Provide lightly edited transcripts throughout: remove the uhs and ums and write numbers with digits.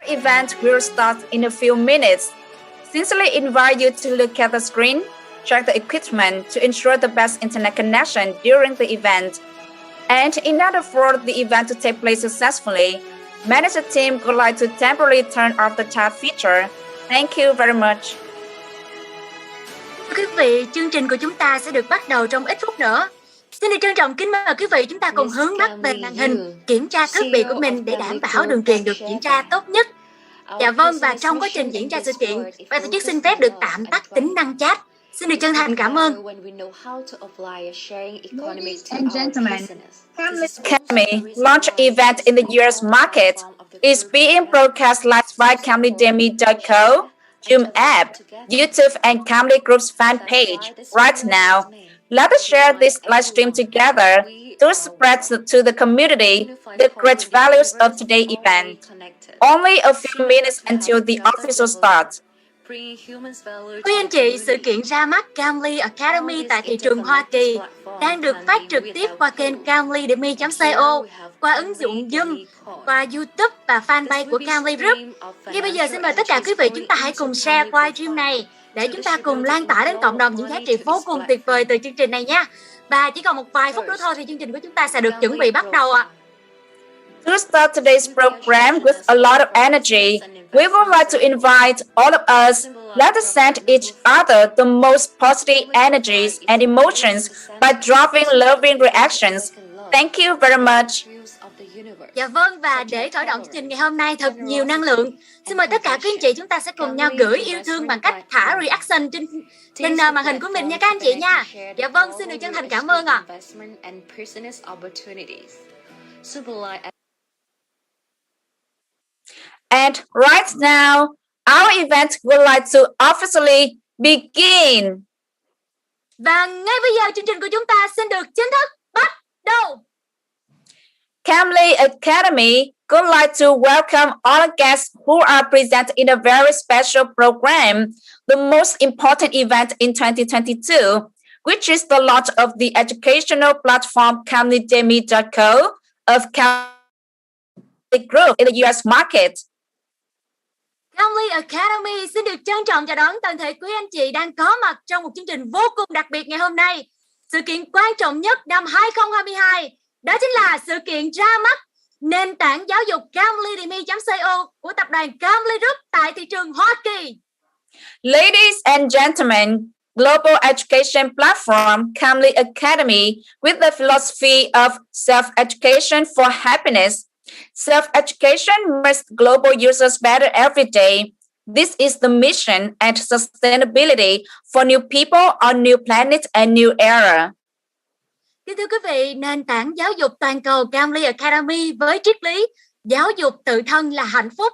Event will start in a few minutes. Sincerely invite you to look at the screen, check the equipment to ensure the best internet connection during the event. And in order for the event to take place successfully, manager team would like to temporarily turn off the chat feature. Thank you very much. Thưa quý vị, chương trình của chúng ta sẽ được bắt đầu trong ít phút nữa. Xin được trân trọng kính mời quý vị chúng ta cùng hướng mắt về màn hình, kiểm tra thiết bị của mình để đảm bảo đường truyền được diễn ra tốt nhất. Dạ vâng, và trong quá trình diễn ra sự kiện, ban tổ chức xin phép được tạm tắt tính năng chat. Xin được chân thành cảm ơn. Ladies and gentlemen, Camli Academy launch event in the US market is being broadcast live by 𝑘𝒚li Zoom app, YouTube and Camli Group's fan page right now. Let us share this live stream together to spread to the community the great values of today's event. Only a few minutes until the official start. Quý anh chị, sự kiện ra mắt Camli Academy tại thị trường Hoa Kỳ đang được phát trực tiếp qua kênh 𝑘𝒚li.co, qua ứng dụng Zoom, qua YouTube và fanpage của Camli Group. Ngay bây giờ xin mời tất cả quý vị chúng ta hãy cùng share live stream này để chúng ta cùng lan tỏa đến cộng đồng những giá trị vô cùng tuyệt vời từ chương trình này nha. Và chỉ còn một vài phút nữa thôi thì chương trình của chúng ta sẽ được chuẩn bị bắt đầu ạ. To start today's program with a lot of energy, we would like to invite all of us. Let us send each other the most positive energies and emotions by dropping loving reactions. Thank you very much. Dạ vâng, và để khởi động chương trình ngày hôm nay thật nhiều năng lượng, xin mời tất cả các anh chị chúng ta sẽ cùng nhau gửi yêu thương bằng cách thả reaction trên màn hình của mình nha các anh chị nha. Dạ vâng, xin được chân thành cảm ơn ạ. And right now, our event would like to officially begin. Và ngay bây giờ chương trình của chúng ta xin được chính thức bắt đầu. Camli Academy would like to welcome all guests who are present in a very special program, the most important event in 2022, which is the launch of the educational platform 𝑘𝒚li of Camli Group in the US market. Camli Academy xin được trân trọng chào đón toàn thể quý anh chị đang có mặt trong một chương trình vô cùng đặc biệt ngày hôm nay. Sự kiện quan trọng nhất năm 2022, đó chính là sự kiện ra mắt nền tảng giáo dục 𝑘𝒚li.co của tập đoàn Camli Group tại thị trường Hoa Kỳ. Ladies and gentlemen, global education platform Camli Academy with the philosophy of self-education for happiness. Self-education makes global users better every day. This is the mission and sustainability for new people on new planet and new era. Kính thưa quý vị, nền tảng giáo dục toàn cầu Camli Academy với triết lý giáo dục tự thân là hạnh phúc.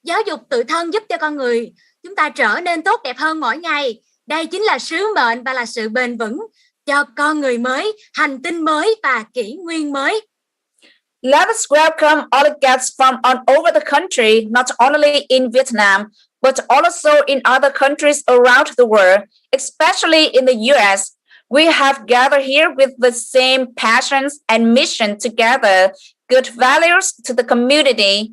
Giáo dục tự thân giúp cho con người chúng ta trở nên tốt đẹp hơn mỗi ngày. Đây chính là sứ mệnh và là sự bền vững cho con người mới, hành tinh mới và kỷ nguyên mới. Let us welcome all the guests from all over the country, not only in Vietnam, but also in other countries around the world, especially in the US. We have gathered here with the same passions and mission together, good values to the community.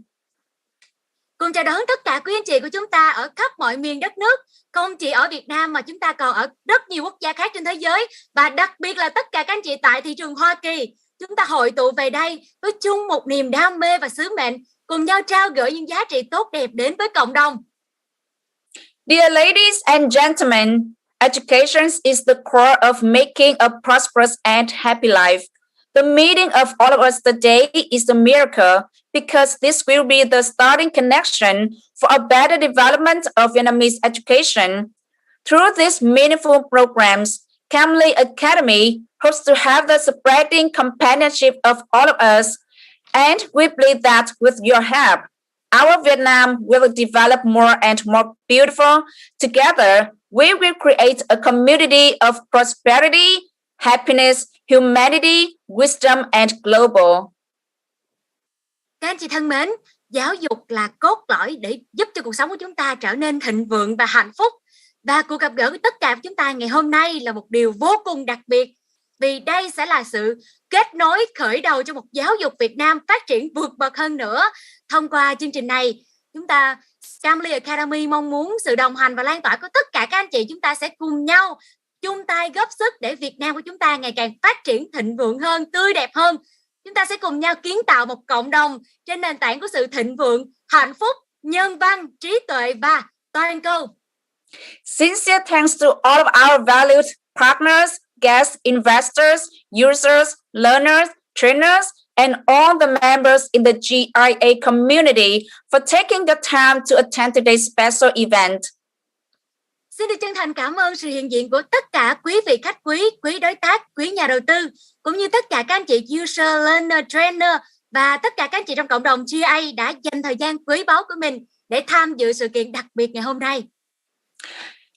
Cùng chào đón tất cả quý anh chị của chúng ta ở khắp mọi miền đất nước, không chỉ ở Việt Nam mà chúng ta còn ở rất nhiều quốc gia khác trên thế giới, và đặc biệt là tất cả các anh chị tại thị trường Hoa Kỳ. Chúng ta hội tụ về đây với chung một niềm đam mê và sứ mệnh, cùng nhau trao gửi những giá trị tốt đẹp đến với cộng đồng. Dear ladies and gentlemen, education is the core of making a prosperous and happy life. The meeting of all of us today is a miracle because this will be the starting connection for a better development of Vietnamese education. Through these meaningful programs, Camli Academy hopes to have the spreading companionship of all of us, and we believe that with your help, our Vietnam will develop more and more beautiful. Together, we will create a community of prosperity, happiness, humanity, wisdom, and global. Các anh chị thân mến, giáo dục là cốt lõi để giúp cho cuộc sống của chúng ta trở nên thịnh vượng và hạnh phúc. Và cuộc gặp gỡ với tất cả chúng ta ngày hôm nay là một điều vô cùng đặc biệt, vì đây sẽ là sự kết nối khởi đầu cho một giáo dục Việt Nam phát triển vượt bậc hơn nữa. Thông qua chương trình này, Camli Academy mong muốn sự đồng hành và lan tỏa của tất cả các anh chị. Chúng ta sẽ cùng nhau chung tay góp sức để Việt Nam của chúng ta ngày càng phát triển thịnh vượng hơn, tươi đẹp hơn. Chúng ta sẽ cùng nhau kiến tạo một cộng đồng trên nền tảng của sự thịnh vượng, hạnh phúc, nhân văn, trí tuệ và toàn cầu. Sincere thanks to all of our valued partners, guests, investors, users, learners, trainers, and all the members in the GIA community for taking the time to attend today's special event. Xin được chân thành cảm ơn sự hiện diện của tất cả quý vị khách quý, quý đối tác, quý nhà đầu tư, cũng như tất cả các anh chị user, learner, trainer và tất cả các anh chị trong cộng đồng GIA đã dành thời gian quý báu của mình để tham dự sự kiện đặc biệt ngày hôm nay.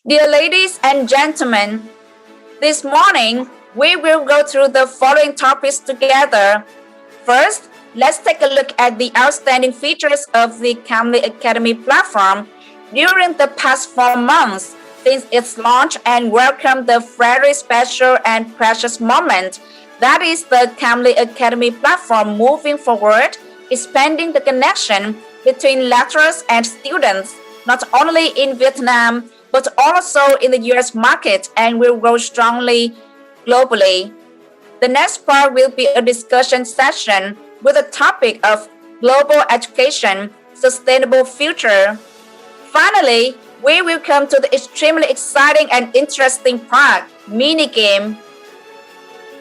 Dear ladies and gentlemen, this morning we will go through the following topics together. First, let's take a look at the outstanding features of the Camli Academy platform during the past 4 months since its launch and welcome the very special and precious moment that is the Camli Academy platform moving forward, expanding the connection between lecturers and students, not only in Vietnam, but also in the US market and will grow strongly globally. The next part will be a discussion session with the topic of global education, sustainable future. Finally, we will come to the extremely exciting and interesting part, mini game.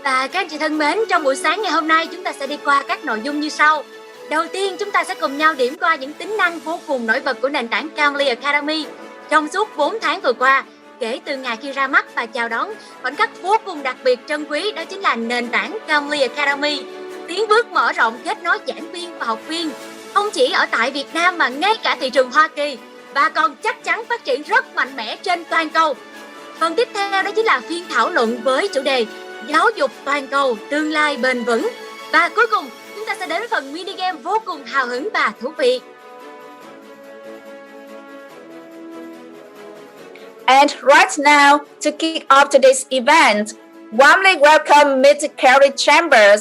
Và các anh chị thân mến, trong buổi sáng ngày hôm nay chúng ta sẽ đi qua các nội dung như sau. Đầu tiên, chúng ta sẽ cùng nhau điểm qua những tính năng vô cùng nổi bật của nền tảng Camli Academy trong suốt 4 tháng vừa qua, kể từ ngày khi ra mắt và chào đón khoảnh khắc vô cùng đặc biệt trân quý, đó chính là nền tảng Camli Academy, tiến bước mở rộng kết nối giảng viên và học viên, không chỉ ở tại Việt Nam mà ngay cả thị trường Hoa Kỳ, và còn chắc chắn phát triển rất mạnh mẽ trên toàn cầu. Phần tiếp theo đó chính là phiên thảo luận với chủ đề Giáo dục toàn cầu, tương lai bền vững. Và cuối cùng, chúng ta sẽ đến với phần mini game vô cùng hào hứng và thú vị. And right now, to kick off today's event, warmly welcome 𝑪𝒂𝒏,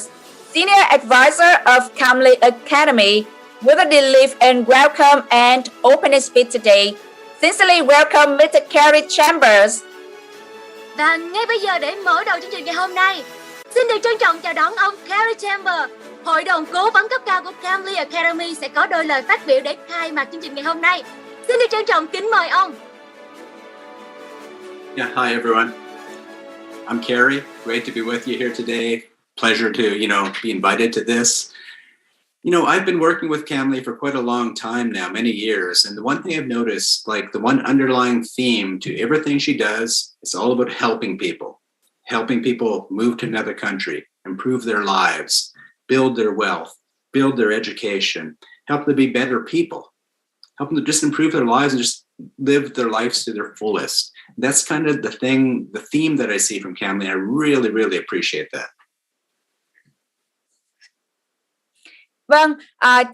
Senior Advisor of Camli Academy, with a deep and welcome and opening speech today. Sincerely welcome 𝑪𝒂𝒏. Và ngay bây giờ để mở đầu chương trình ngày hôm nay, xin được trân trọng chào đón ông 𝒂𝒏, Hội đồng cố vấn cấp cao của Camli Academy sẽ có đôi lời phát biểu để khai mạc chương trình ngày hôm nay. Xin được trân trọng kính mời ông. Yeah, hi everyone. I'm Carrie. Great to be with you here today. Pleasure to, be invited to this. I've been working with Camli for quite a long time now, many years. And the one thing I've noticed, like the one underlying theme to everything she does, is all about helping people move to another country, improve their lives, build their wealth, build their education, help them be better people, help them to just improve their lives and just live their lives to their fullest. That's kind of the theme that I see from Camli. I really, really appreciate that. Vâng,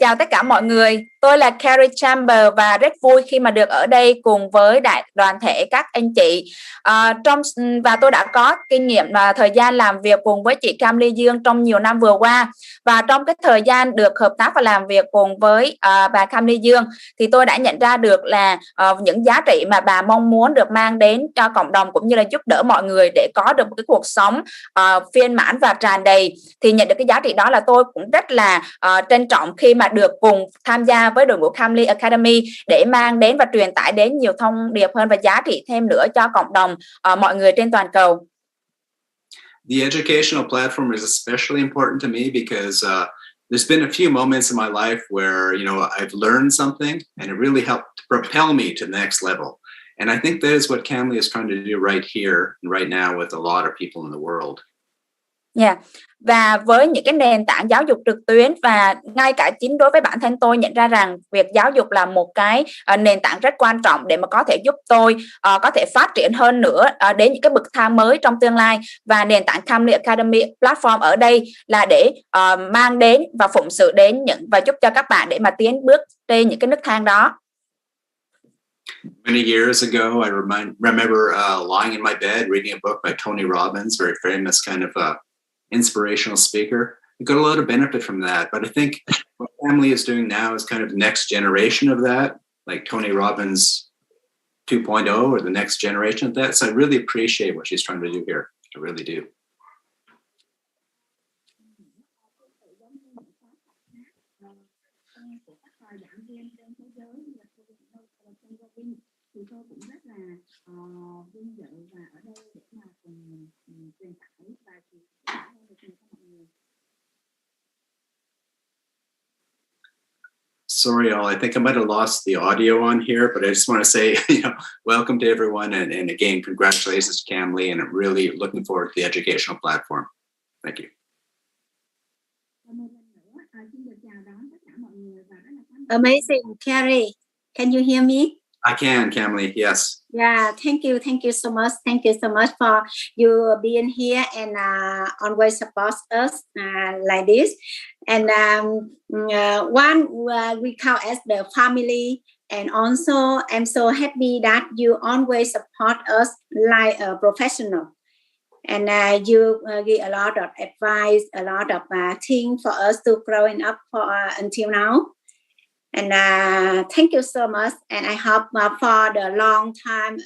chào tất cả mọi người. Tôi là 𝒂𝒏 và rất vui khi mà được ở đây cùng với đoàn thể các anh chị. Và tôi đã có kinh nghiệm và thời gian làm việc cùng với chị Camli Dương trong nhiều năm vừa qua. Và trong cái thời gian được hợp tác và làm việc cùng với bà Camli Dương thì tôi đã nhận ra được là những giá trị mà bà mong muốn được mang đến cho cộng đồng cũng như là giúp đỡ mọi người để có được một cái cuộc sống viên mãn và tràn đầy. Thì nhận được cái giá trị đó là tôi cũng rất là trân trọng khi mà được cùng tham gia với đội ngũ Camli Academy để mang đến và truyền tải đến nhiều thông điệp hơn và giá trị thêm nữa cho cộng đồng mọi người trên toàn cầu. The educational platform is especially important to me because there's been a few moments in my life where, I've learned something and it really helped propel me to the next level. And I think that is what Camli is trying to do right here and right now with a lot of people in the world. Yeah. Và với những cái nền tảng giáo dục trực tuyến và ngay cả chính đối với bản thân tôi nhận ra rằng việc giáo dục là một cái nền tảng rất quan trọng để mà có thể giúp tôi có thể phát triển hơn nữa đến những cái bậc thang mới trong tương lai. Và nền tảng Camli Academy platform ở đây là để mang đến và phụng sự đến và giúp cho các bạn để mà tiến bước trên những cái nấc thang đó. Many years ago, I remember lying in my bed reading a book by Tony Robbins, very famous kind of inspirational speaker. got a lot of benefit from that. But I think what Camli is doing now is kind of the next generation of that, like Tony Robbins 2.0 or the next generation of that. So I really appreciate what she's trying to do here. I really do. Sorry, all. I think I might have lost the audio on here, but I just want to say, welcome to everyone, and again, congratulations to Camli, and I'm really looking forward to the educational platform. Thank you. Amazing, Carrie. Can you hear me? I can, Camli. Yes. Yeah, thank you. Thank you so much. Thank you so much for you being here and always support us like this. And one we count as the family. And also, I'm so happy that you always support us like a professional. And you give a lot of advice, a lot of things for us to growing up until now. And thank you so much. And I hope for the long time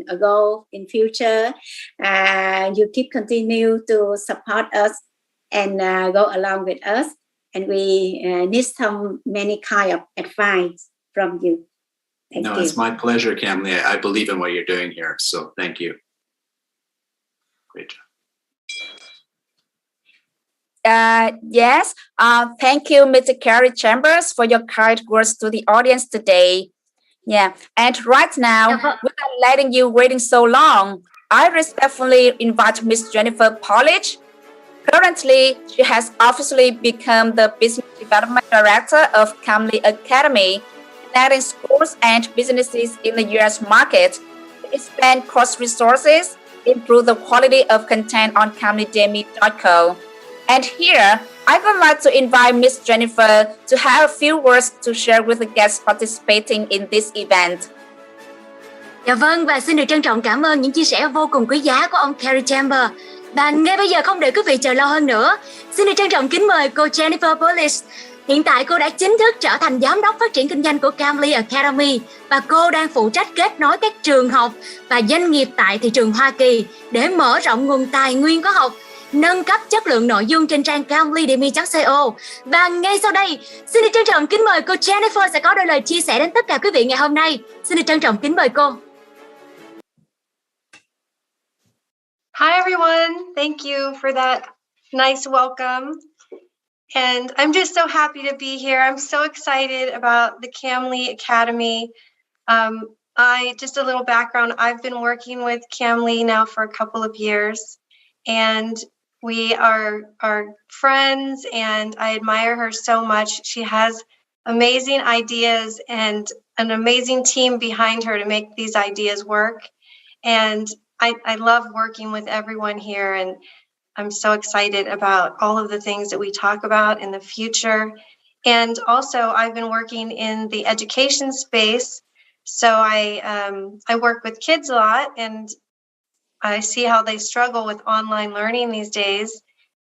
ago in future, you keep continue to support us and go along with us. And we need many kind of advice from you. Thank you. It's my pleasure, Camli. I believe in what you're doing here. So thank you. Great job. Yes, thank you, Mr. Carrie Chambers, for your kind words to the audience today. Yeah, and right now, without letting you waiting so long, I respectfully invite Miss Jennifer Polish. Currently, she has officially become the Business Development Director of Camli Academy, connecting schools and businesses in the U.S. market to expand course resources, improve the quality of content on CamliAcademy.co. And here, I would like to invite Miss Jennifer to have a few words to share with the guests participating in this event. Dạ vâng, và xin được trân trọng cảm ơn những chia sẻ vô cùng quý giá của ông Carrie Chambers. Và ngay bây giờ không để quý vị chờ lâu hơn nữa, xin được trân trọng kính mời cô Jennifer Polish. Hiện tại cô đã chính thức trở thành giám đốc phát triển kinh doanh của Camli Academy và cô đang phụ trách kết nối các trường học và doanh nghiệp tại thị trường Hoa Kỳ để mở rộng nguồn tài nguyên khóa học, nâng cấp chất lượng nội dung trên trang camli.co. Và ngay sau đây, xin được trân trọng kính mời cô Jennifer sẽ có đôi lời chia sẻ đến tất cả quý vị ngày hôm nay. Xin được trân trọng kính mời cô. Hi everyone, thank you for that nice welcome. And I'm just so happy to be here. I'm so excited about the Camli Academy. Just a little background, I've been working with Camli now for a couple of years, and we are friends, and I admire her so much. She has amazing ideas and an amazing team behind her to make these ideas work. And I love working with everyone here, and I'm so excited about all of the things that we talk about in the future. And also, I've been working in the education space, so I work with kids a lot, and I see how they struggle with online learning these days.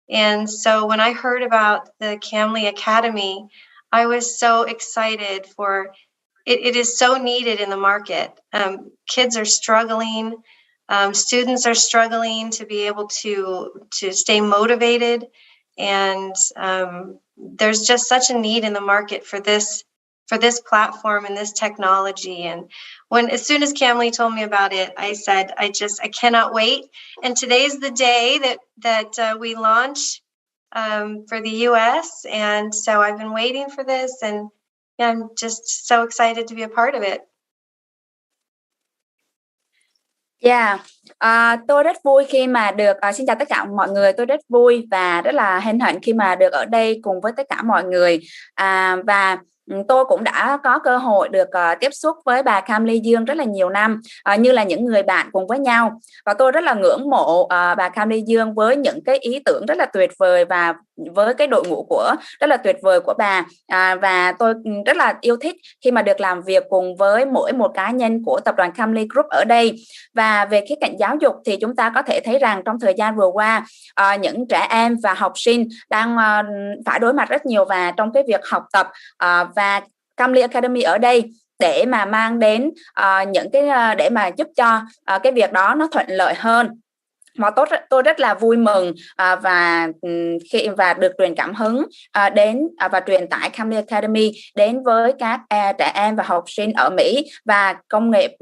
And so when I heard about the Camli Academy, I was so excited for it. It is so needed in the market. Kids are struggling. Students are struggling to be able to stay motivated, and there's just such a need in the market for this platform and this technology. And as soon as Camli told me about it, I said, I cannot wait. And today's the day that we launch for the US, and so I've been waiting for this, and yeah, I'm just so excited to be a part of it. Yeah, tôi rất vui khi mà được xin chào tất cả mọi người. Tôi rất vui và rất là hân hạnh khi mà được ở đây cùng với tất cả mọi người. Và tôi cũng đã có cơ hội được tiếp xúc với bà Camli Dương rất là nhiều năm, như là những người bạn cùng với nhau. Và tôi rất là ngưỡng mộ bà Camli Dương với những cái ý tưởng rất là tuyệt vời và với cái đội ngũ rất là tuyệt vời của bà. Và tôi rất là yêu thích khi mà được làm việc cùng với mỗi một cá nhân của tập đoàn Camli Group ở đây. Và về khía cạnh giáo dục thì chúng ta có thể thấy rằng trong thời gian vừa qua những trẻ em và học sinh đang phải đối mặt rất nhiều và trong cái việc học tập, và Camli Academy ở đây để mà mang đến những cái để mà giúp cho cái việc đó nó thuận lợi hơn. Mà tôi rất là vui mừng và được truyền cảm hứng đến và truyền tải Camli Academy đến với các trẻ em và học sinh ở Mỹ, và công nghệ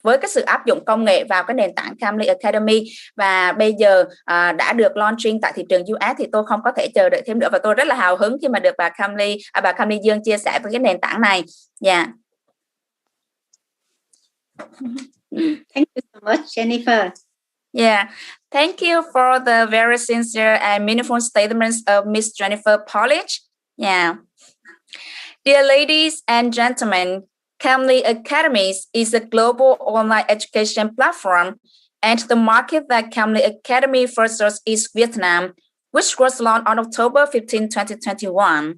với cái sự áp dụng công nghệ vào cái nền tảng Camli Academy, và bây giờ đã được launching tại thị trường US, thì tôi không có thể chờ đợi thêm nữa, và tôi rất là hào hứng khi mà được bà Camli Dương chia sẻ với cái nền tảng này. Yeah. Thank you so much, Jennifer. Yeah, thank you for the very sincere and meaningful statements of Miss Jennifer Polish. Yeah. Dear ladies and gentlemen, Camli Academy is a global online education platform, and the market that Camli Academy first serves is Vietnam, which was launched on October 15, 2021.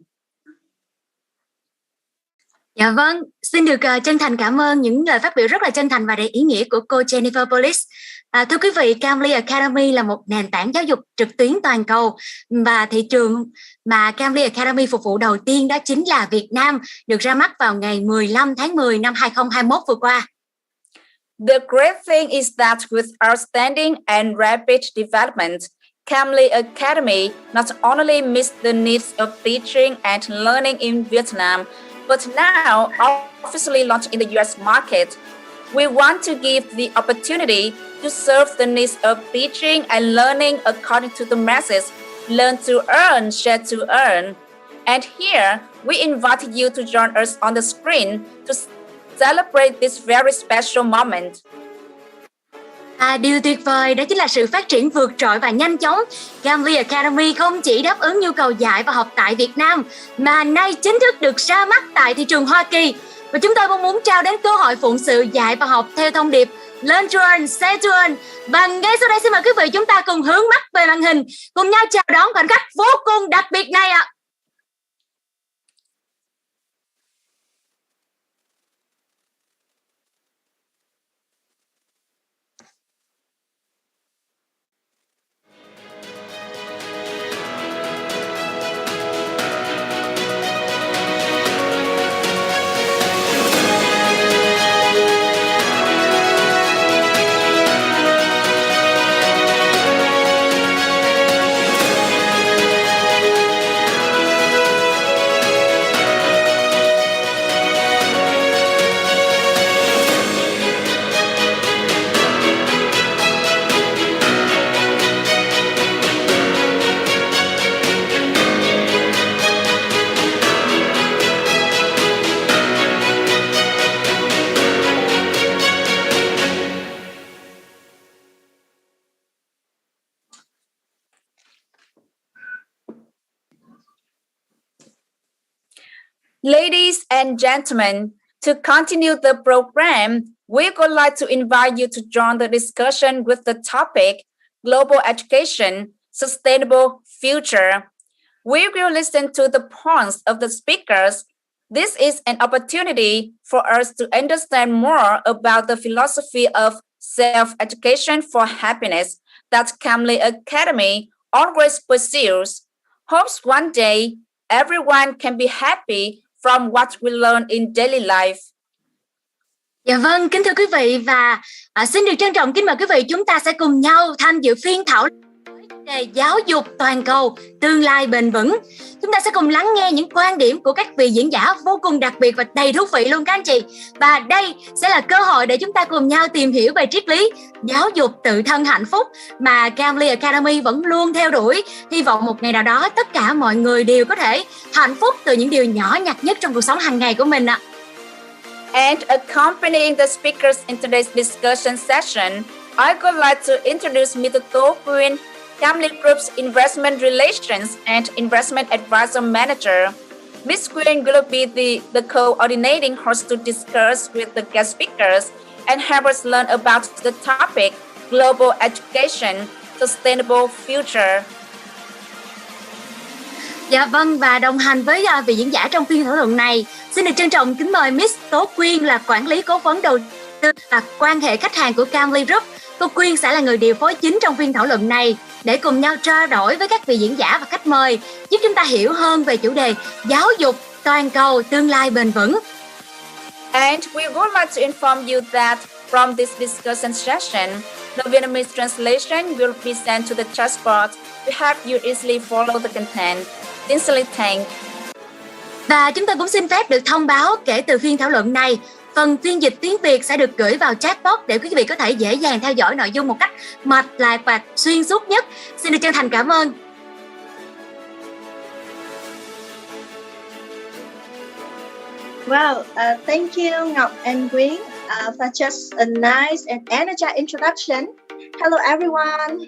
Dạ vâng, xin được chân thành cảm ơn những lời phát biểu rất là chân thành và đầy ý nghĩa của cô Jennifer Polish. Thưa quý vị, Camli Academy là một nền tảng giáo dục trực tuyến toàn cầu, và thị trường mà Camli Academy phục vụ đầu tiên đó chính là Việt Nam, được ra mắt vào ngày 15 tháng 10 năm 2021 vừa qua. The great thing is that with outstanding and rapid development, Camli Academy not only meets the needs of teaching and learning in Vietnam, but now officially launched in the US market. We want to give the opportunity to serve the needs of teaching and learning according to the message, learn to earn, share to earn. And here, we invite you to join us on the screen to celebrate this very special moment. Điều tuyệt vời đó chính là sự phát triển vượt trội và nhanh chóng. Camli Academy không chỉ đáp ứng nhu cầu dạy và học tại Việt Nam, mà nay chính thức được ra mắt tại thị trường Hoa Kỳ. Và chúng tôi mong muốn trao đến cơ hội phụng sự dạy và học theo thông điệp Learn to earn, share to earn. Và ngay sau đây xin mời quý vị chúng ta cùng hướng mắt về màn hình, cùng nhau chào đón khoảnh khắc vô cùng đặc biệt này ạ. Ladies and gentlemen, to continue the program, we would like to invite you to join the discussion with the topic Global Education, Sustainable Future. We will listen to the points of the speakers. This is an opportunity for us to understand more about the philosophy of self-education for happiness that Camli Academy always pursues. Hopes one day everyone can be happy from what we learn in daily life. Dạ vâng, kính thưa quý vị, và xin được trân trọng kính mời quý vị chúng ta sẽ cùng nhau tham dự phiên thảo luận về giáo dục toàn cầu, tương lai bền vững. Chúng ta sẽ cùng lắng nghe những quan điểm của các vị diễn giả vô cùng đặc biệt và đầy thú vị luôn các anh chị. Và đây sẽ là cơ hội để chúng ta cùng nhau tìm hiểu về triết lý giáo dục tự thân hạnh phúc mà Camli Academy vẫn luôn theo đuổi. Hy vọng một ngày nào đó tất cả mọi người đều có thể hạnh phúc từ những điều nhỏ nhặt nhất trong cuộc sống hàng ngày của mình ạ. And accompanying the speakers in today's discussion session, I would like to introduce Mr. 𝑇, Camli Group's Investment Relations and Investment Advisor Manager. Ms. Quyên will be the coordinating host to discuss with the guest speakers and help us learn about the topic Global Education, Sustainable Future. Dạ vâng, và đồng hành với vị diễn giả trong phiên thảo luận này, xin được trân trọng kính mời Miss Tố Quyên là quản lý cố vấn đầu tư và quan hệ khách hàng của Camli Group. Cô Quyên sẽ là người điều phối chính trong phiên thảo luận này để cùng nhau trao đổi với các vị diễn giả và khách mời, giúp chúng ta hiểu hơn về chủ đề giáo dục toàn cầu tương lai bền vững. And we would like to inform you that from this discussion session, the Vietnamese translation will be sent to the chat box to help you easily follow the content. Sincerely thank. Và chúng tôi cũng xin phép được thông báo kể từ phiên thảo luận này, phần phiên dịch tiếng Việt sẽ được gửi vào chat box để quý vị có thể dễ dàng theo dõi nội dung một cách mạch lạc và xuyên suốt nhất. Xin được chân thành cảm ơn. Well, thank you, Ngọc and Quyên, for just a nice and energized introduction. Hello, everyone.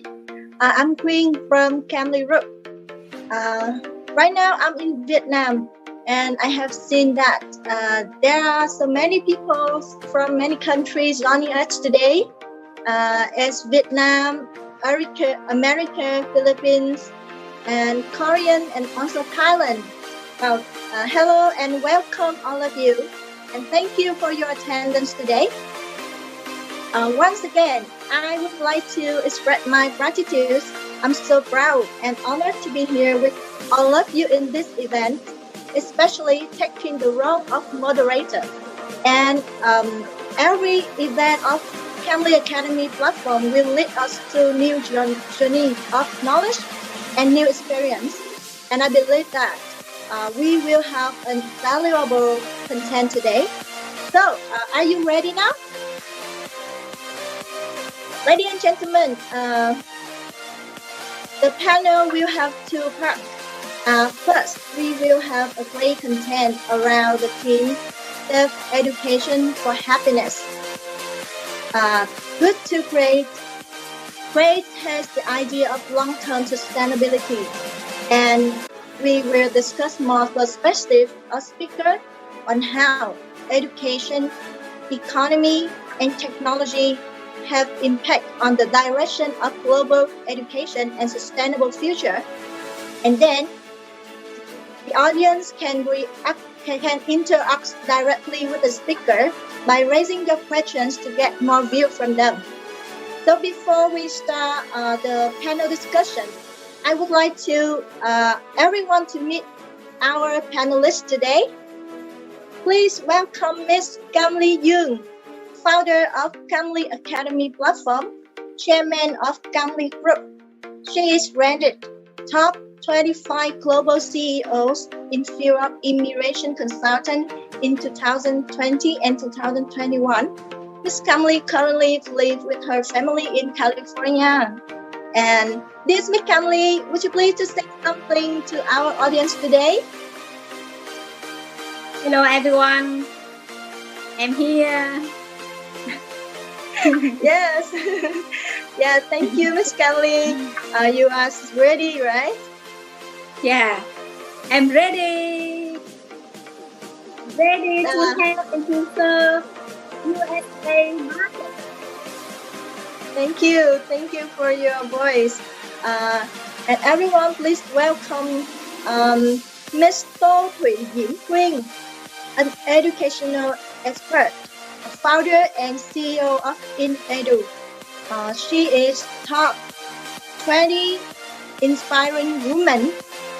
I'm Quyên from Camli Group. Right now, I'm in Vietnam, and I have seen that there are so many people from many countries joining us today, as Vietnam, America, Philippines, and Korean, and also Thailand. Well, hello and welcome all of you, and thank you for your attendance today. Once again, I would like to express my gratitude. I'm so proud and honored to be here with all of you in this event, especially taking the role of moderator. And every event of Camli Academy platform will lead us to new journey of knowledge and new experience. And I believe that we will have a valuable content today. So, are you ready now? Ladies and gentlemen, the panel will have two parts. First, we will have a great content around the theme self-education for happiness. Good to Great. Great has the idea of long-term sustainability, and we will discuss more perspective of speaker on how education, economy, and technology have impact on the direction of global education and sustainable future. And then the audience can interact directly with the speaker by raising your questions to get more view from them. So before we start the panel discussion, I would like to everyone to meet our panelists today. Please welcome Ms. Camli Academy, founder of Camli Academy platform, chairman of Camli Group. She is ranked top 25 global CEOs in field of immigration consultant in 2020 and 2021. Ms. Camli currently lives with her family in California. And this Ms. Camli, would you please to say something to our audience today? Hello everyone, I'm here. Yes. Yeah, thank you, Ms. Camli. You are ready, right? Yeah, I'm ready. Ready to help and to serve USA market. Thank you for your voice. And everyone, please welcome Ms. 𝒕𝒨𝒨 an educational expert, founder and CEO of InEdu. She is top 20 inspiring women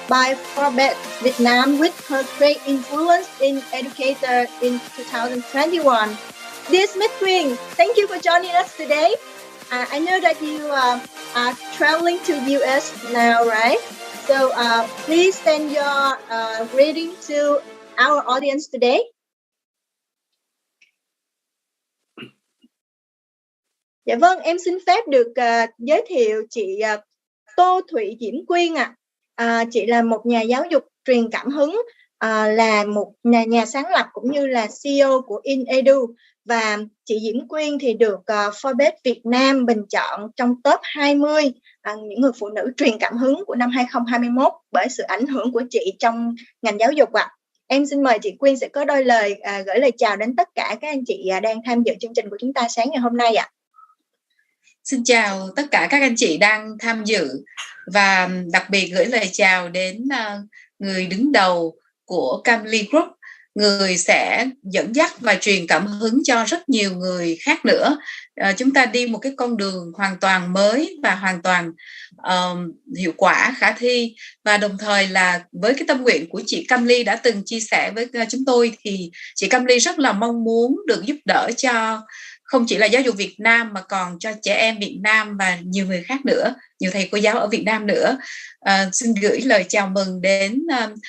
by Forbes Vietnam with her great influence in educator in 2021. Dear Ms. Quyên, thank you for joining us today. I know that you are traveling to US now, right? So please send your greeting to our audience today. Dạ vâng, em xin phép được giới thiệu chị 𝒕𝒨𝒨 ạ. Chị là một nhà giáo dục truyền cảm hứng, là một nhà sáng lập cũng như là CEO của InEdu. Và chị Diễm Quyên thì được Forbes Việt Nam bình chọn trong top 20 những người phụ nữ truyền cảm hứng của năm 2021 bởi sự ảnh hưởng của chị trong ngành giáo dục ạ. Em xin mời chị Quyên sẽ có đôi lời gửi lời chào đến tất cả các anh chị đang tham dự chương trình của chúng ta sáng ngày hôm nay ạ. Xin chào tất cả các anh chị đang tham dự và đặc biệt gửi lời chào đến người đứng đầu của Camli Group người sẽ dẫn dắt và truyền cảm hứng cho rất nhiều người khác nữa. Chúng ta đi một cái con đường hoàn toàn mới và hoàn toàn hiệu quả, khả thi, và đồng thời là với cái tâm nguyện của chị Camli đã từng chia sẻ với chúng tôi, thì chị Camli rất là mong muốn được giúp đỡ cho không chỉ là giáo dục Việt Nam mà còn cho trẻ em Việt Nam và nhiều người khác nữa, nhiều thầy cô giáo ở Việt Nam nữa. Xin gửi lời chào mừng đến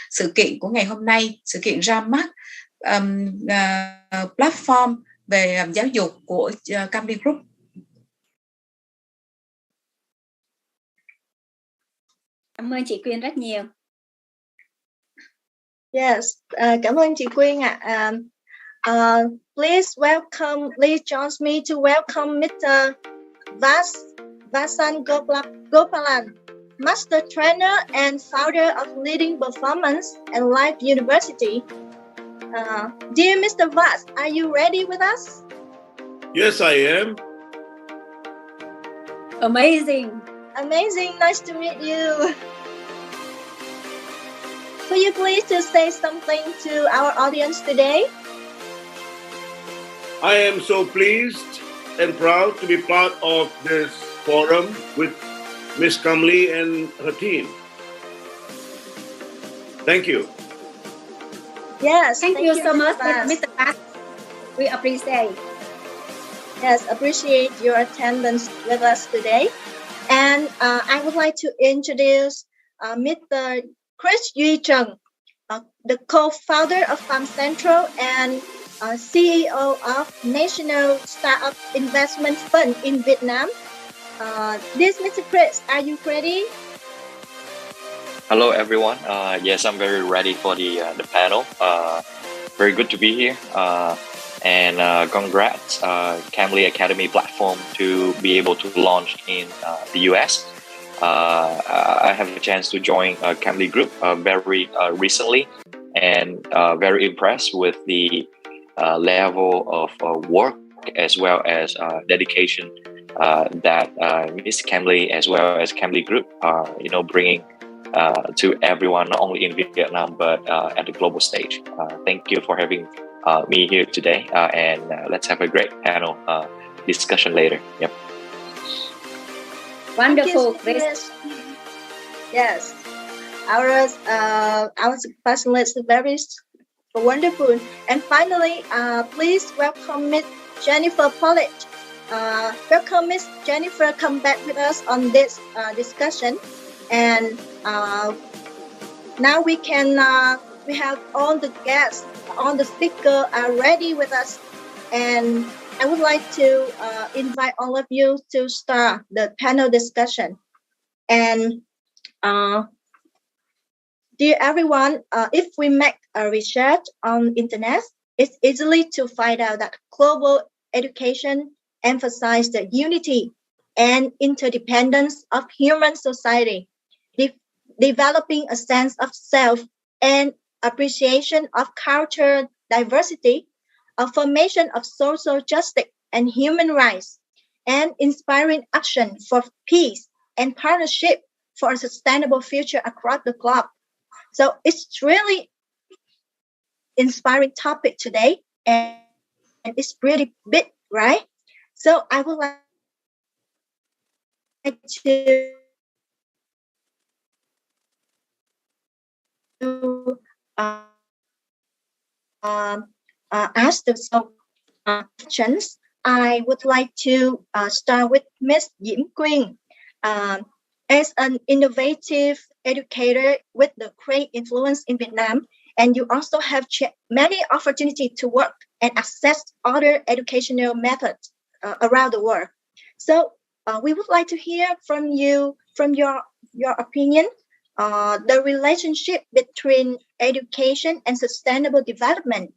sự kiện của ngày hôm nay, sự kiện ra mắt platform về giáo dục của Camli Group. Cảm ơn chị Quyên rất nhiều. Yes, cảm ơn chị Quyên ạ. Please join me to welcome Mr. 𝑪𝒓𝒊𝒔, Master Trainer and founder of Leading Performance and Life University. Dear Mr. Vas, are you ready with us? Yes, I am. Amazing. Amazing, nice to meet you. Could you please to say something to our audience today? I am so pleased and proud to be part of this forum with Miss Camli and her team. Thank you. Yes, Thank you so much, Vas. Mr. Vas. We appreciate. Yes, appreciate your attendance with us today. And I would like to introduce Mr. Chris Duy-Trần, the co-founder of Farm Central and CEO of National Startup Investment Fund in Vietnam. This Mr. Chris, are you ready? Hello, everyone. Yes, I'm very ready for the panel. Very good to be here. And congrats, Camli Academy platform to be able to launch in the US. I have a chance to join Camli Group very recently, and very impressed with the level of work as well as dedication that Miss Camli as well as Camli Group are, bringing to everyone, not only in Vietnam but at the global stage. Thank you for having me here today, and let's have a great panel discussion later. Yep. Wonderful, Chris. Yes, our specialist is very wonderful. And finally, please welcome Miss Jennifer Pollett. Welcome Miss Jennifer, come back with us on this discussion. And now we have all the guests, all the speakers are ready with us, and I would like to invite all of you to start the panel discussion. And dear everyone, if we make a research on internet, it's easily to find out that global education emphasizes the unity and interdependence of human society, developing a sense of self and appreciation of cultural diversity, a formation of social justice and human rights, and inspiring action for peace and partnership for a sustainable future across the globe. So it's really inspiring topic today, and it's pretty big, right? So I would like to ask some questions. I would like to start with Ms. 𝒂𝒐. As an innovative educator with the great influence in Vietnam, and you also have many opportunities to work and access other educational methods around the world. So we would like to hear from you, from your opinion, the relationship between education and sustainable development.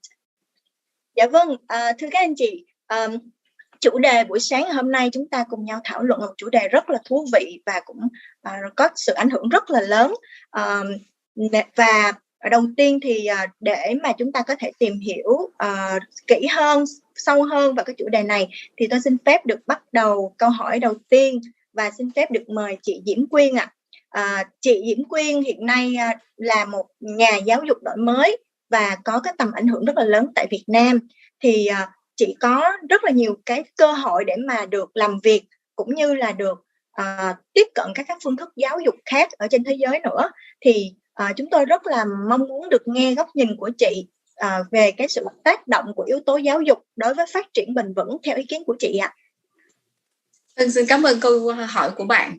Dạ vâng, thưa các anh chị, chủ đề buổi sáng hôm nay chúng ta cùng nhau thảo luận một chủ đề rất là thú vị và cũng có sự ảnh hưởng rất là lớn. Và đầu tiên thì để mà chúng ta có thể tìm hiểu kỹ hơn, sâu hơn vào cái chủ đề này, thì tôi xin phép được bắt đầu câu hỏi đầu tiên và xin phép được mời chị 𝒂𝒐 ạ. Chị 𒂂𝒂 hiện nay là một nhà giáo dục đổi mới và có cái tầm ảnh hưởng rất là lớn tại Việt Nam, thì chị có rất là nhiều cái cơ hội để mà được làm việc cũng như là được tiếp cận các phương thức giáo dục khác ở trên thế giới nữa. Thì chúng tôi rất là mong muốn được nghe góc nhìn của chị về cái sự tác động của yếu tố giáo dục đối với phát triển bền vững theo ý kiến của chị ạ. Xin cảm ơn câu hỏi của bạn.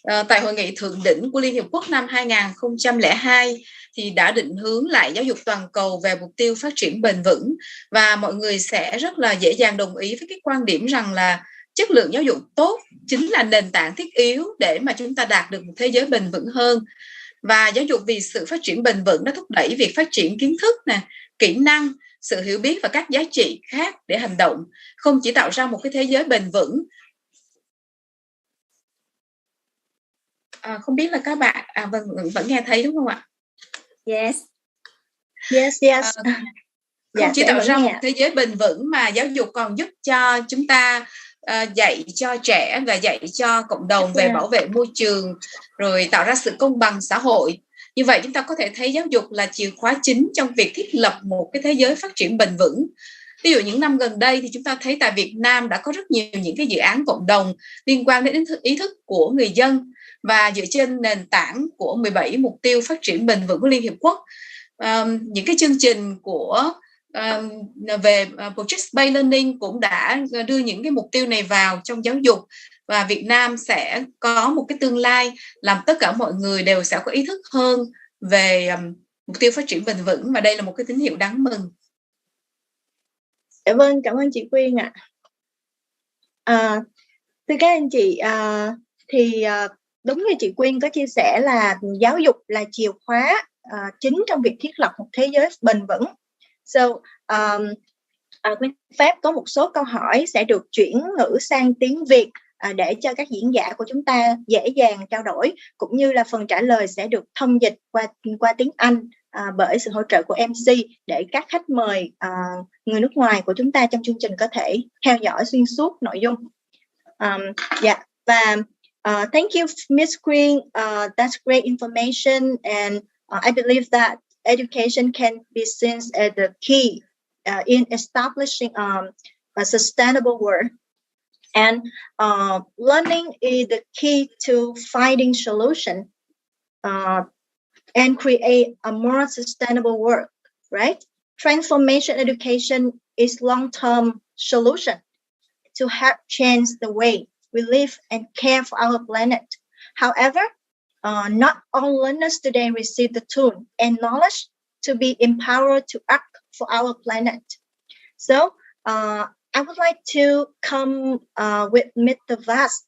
Tại Hội nghị Thượng đỉnh của Liên Hiệp Quốc năm 2002 thì đã định hướng lại giáo dục toàn cầu về mục tiêu phát triển bền vững, và mọi người sẽ rất là dễ dàng đồng ý với cái quan điểm rằng là chất lượng giáo dục tốt chính là nền tảng thiết yếu để mà chúng ta đạt được một thế giới bền vững hơn. Và giáo dục vì sự phát triển bền vững đã thúc đẩy việc phát triển kiến thức, kỹ năng, sự hiểu biết và các giá trị khác để hành động, không chỉ tạo ra một cái thế giới bền vững. Không biết là các bạn vẫn nghe thấy đúng không ạ? Yes. Không chỉ tạo ra một thế giới bền vững mà giáo dục còn giúp cho chúng ta dạy cho trẻ và dạy cho cộng đồng về bảo vệ môi trường, rồi tạo ra sự công bằng xã hội. Như vậy chúng ta có thể thấy giáo dục là chìa khóa chính trong việc thiết lập một cái thế giới phát triển bền vững. Ví dụ những năm gần đây thì chúng ta thấy tại Việt Nam đã có rất nhiều những cái dự án cộng đồng liên quan đến ý thức của người dân, và dựa trên nền tảng của 17 mục tiêu phát triển bền vững của Liên Hiệp Quốc. Những cái chương trình của về project-based learning cũng đã đưa những cái mục tiêu này vào trong giáo dục, và Việt Nam sẽ có một cái tương lai làm tất cả mọi người đều sẽ có ý thức hơn về mục tiêu phát triển bền vững, và đây là một cái tín hiệu đáng mừng. Vâng, cảm ơn chị Quyên ạ. Thưa các anh chị, thì đúng như chị Quyên có chia sẻ là giáo dục là chìa khóa chính trong việc thiết lập một thế giới bền vững. Quyên phép có một số câu hỏi sẽ được chuyển ngữ sang tiếng Việt để cho các diễn giả của chúng ta dễ dàng trao đổi, cũng như là phần trả lời sẽ được thông dịch qua tiếng Anh bởi sự hỗ trợ của MC, để các khách mời người nước ngoài của chúng ta trong chương trình có thể theo dõi xuyên suốt nội dung. Thank you, Miss Green. That's great information, and I believe that education can be seen as the key in establishing a sustainable world. And learning is the key to finding solution and create a more sustainable world, right? Transformation education is long-term solution to help change the way we live and care for our planet. However, not all learners today receive the tool and knowledge to be empowered to act for our planet. So, I would like to come with Mr. Vast.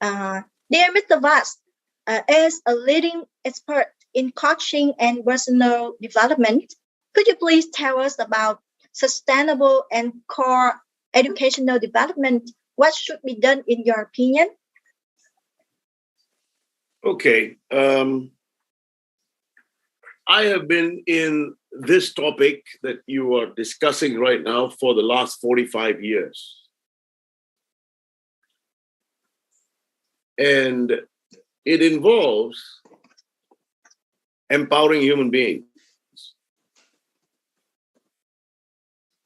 Dear Mr. Vast, as a leading expert in coaching and personal development, could you please tell us about sustainable and core educational development? What should be done in your opinion? Okay. I have been in this topic that you are discussing right now for the last 45 years. And it involves empowering human beings.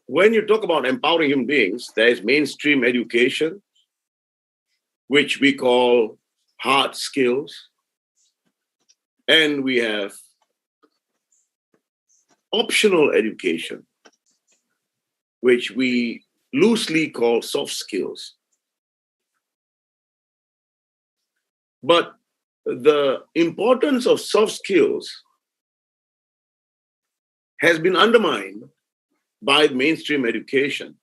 When you talk about empowering human beings, there is mainstream education, which we call hard skills. And we have optional education, which we loosely call soft skills. But the importance of soft skills has been undermined by mainstream education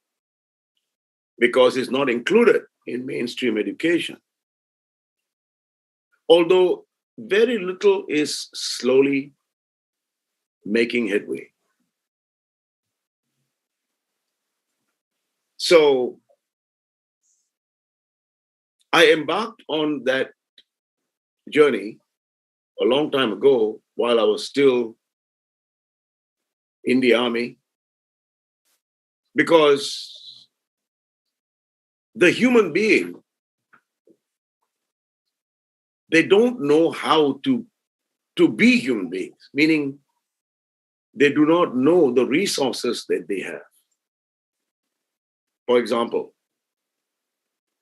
because it's not included in mainstream education. Although very little is slowly making headway. So I embarked on that journey a long time ago while I was still in the army, because the human being, they don't know how to be human beings, meaning they do not know the resources that they have. For example,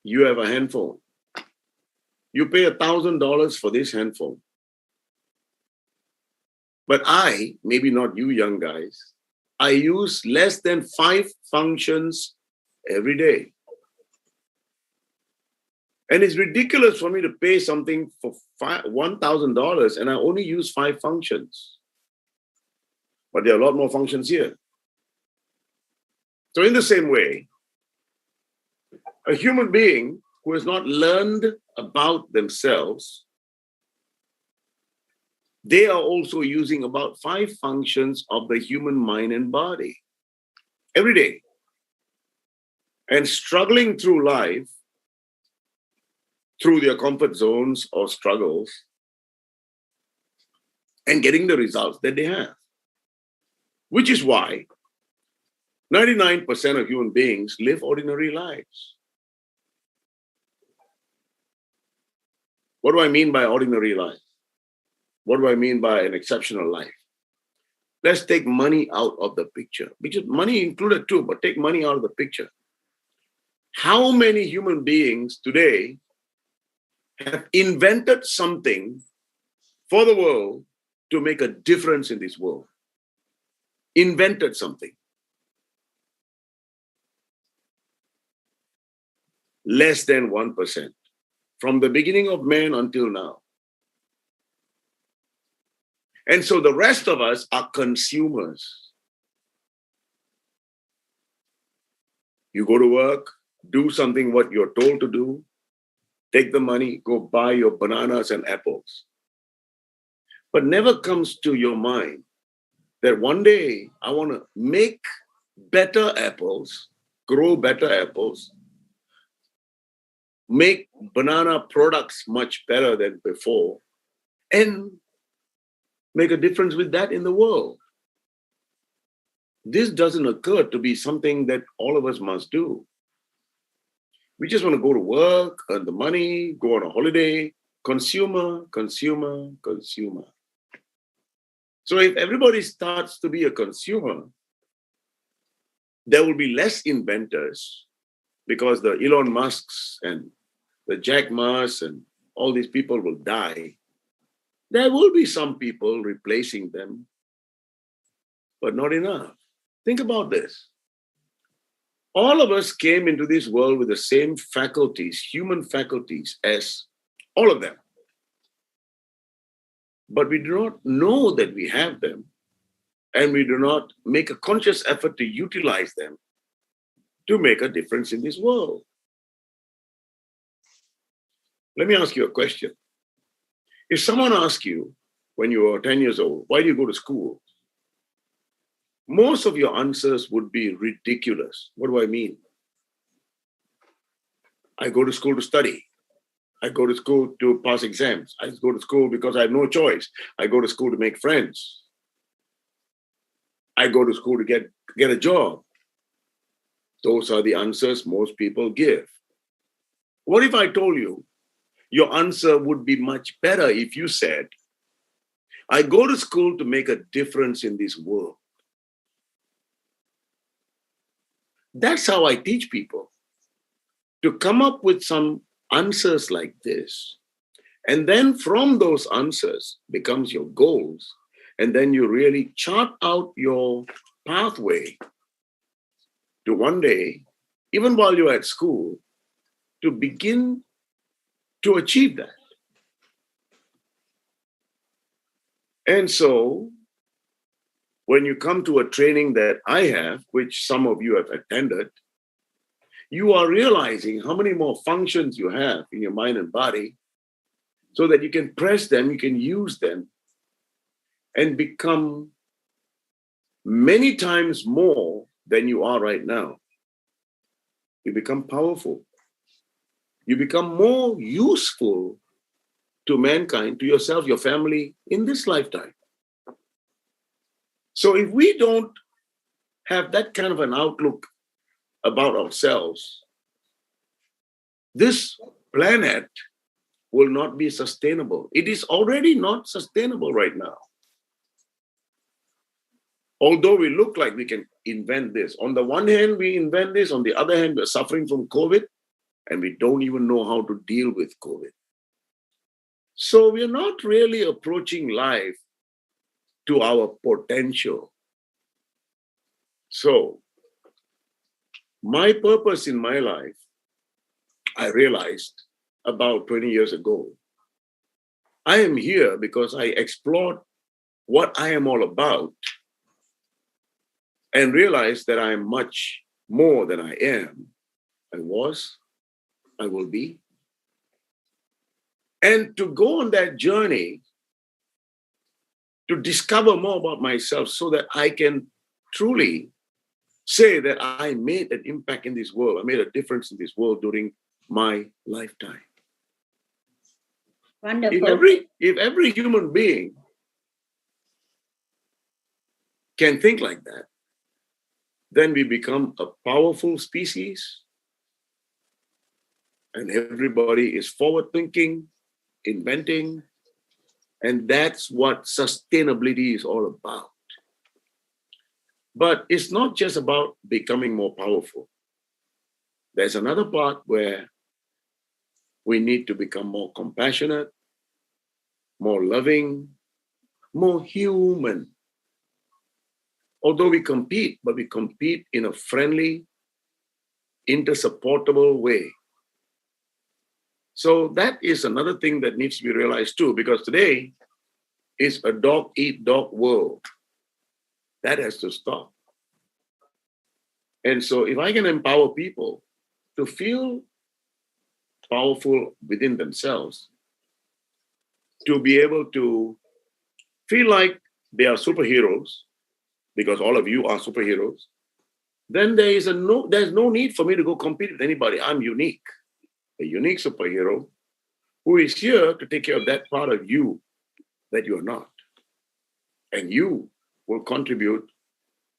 you have a handphone. You pay $1,000 for this handphone. But I, maybe not you young guys, I use less than 5 functions every day. And it's ridiculous for me to pay something for $1,000 and I only use 5 functions. But there are a lot more functions here. So in the same way, a human being who has not learned about themselves, they are also using about 5 functions of the human mind and body every day. And struggling through life, through their comfort zones or struggles, and getting the results that they have. Which is why 99% of human beings live ordinary lives. What do I mean by ordinary life? What do I mean by an exceptional life? Let's take money out of the picture. Because money included too, but take money out of the picture. How many human beings today have invented something for the world to make a difference in this world? Invented something. Less than 1%. From the beginning of man until now. And so the rest of us are consumers. You go to work, do something what you're told to do, take the money, go buy your bananas and apples. But never comes to your mind that one day I want to make better apples, grow better apples, make banana products much better than before, and make a difference with that in the world. This doesn't occur to be something that all of us must do. We just want to go to work, earn the money, go on a holiday, consumer, consumer, consumer. So if everybody starts to be a consumer, there will be less inventors because the Elon Musks and the Jack Ma's and all these people will die. There will be some people replacing them, but not enough. Think about this. All of us came into this world with the same faculties, human faculties, as all of them. But we do not know that we have them, and we do not make a conscious effort to utilize them to make a difference in this world. Let me ask you a question. If someone asks you when you are 10 years old, why do you go to school? Most of your answers would be ridiculous. What do I mean? I go to school to study. I go to school to pass exams. I go to school because I have no choice. I go to school to make friends. I go to school to get a job. Those are the answers most people give. What if I told you your answer would be much better if you said, I go to school to make a difference in this world? That's how I teach people, to come up with some answers like this. And then from those answers becomes your goals. And then you really chart out your pathway to one day, even while you're at school, to begin to achieve that. And so, when you come to a training that I have, which some of you have attended, you are realizing how many more functions you have in your mind and body so that you can press them, you can use them, and become many times more than you are right now. You become powerful. You become more useful to mankind, to yourself, your family, in this lifetime. So if we don't have that kind of an outlook about ourselves, this planet will not be sustainable. It is already not sustainable right now. although we look like we can invent this, on the one hand, we invent this, on the other hand, we're suffering from COVID, and we don't even know how to deal with COVID. So we're not really approaching life to our potential. So my purpose in my life, I realized about 20 years ago. I am here because I explored what I am all about and realized that I am much more than I am, I was, I will be. And to go on that journey, to discover more about myself so that I can truly say that I made an impact in this world. I made a difference in this world during my lifetime. Wonderful. If every human being can think like that, then we become a powerful species, and everybody is forward-thinking, inventing, and that's what sustainability is all about. But it's not just about becoming more powerful. There's another part where we need to become more compassionate, more loving, more human. Although we compete, but we compete in a friendly, intersupportable way. So that is another thing that needs to be realized too, because today is a dog-eat-dog world. That has to stop. And so if I can empower people to feel powerful within themselves, to be able to feel like they are superheroes, because all of you are superheroes, then there's no need for me to go compete with anybody. I'm unique, a unique superhero who is here to take care of that part of you that you are not. And you will contribute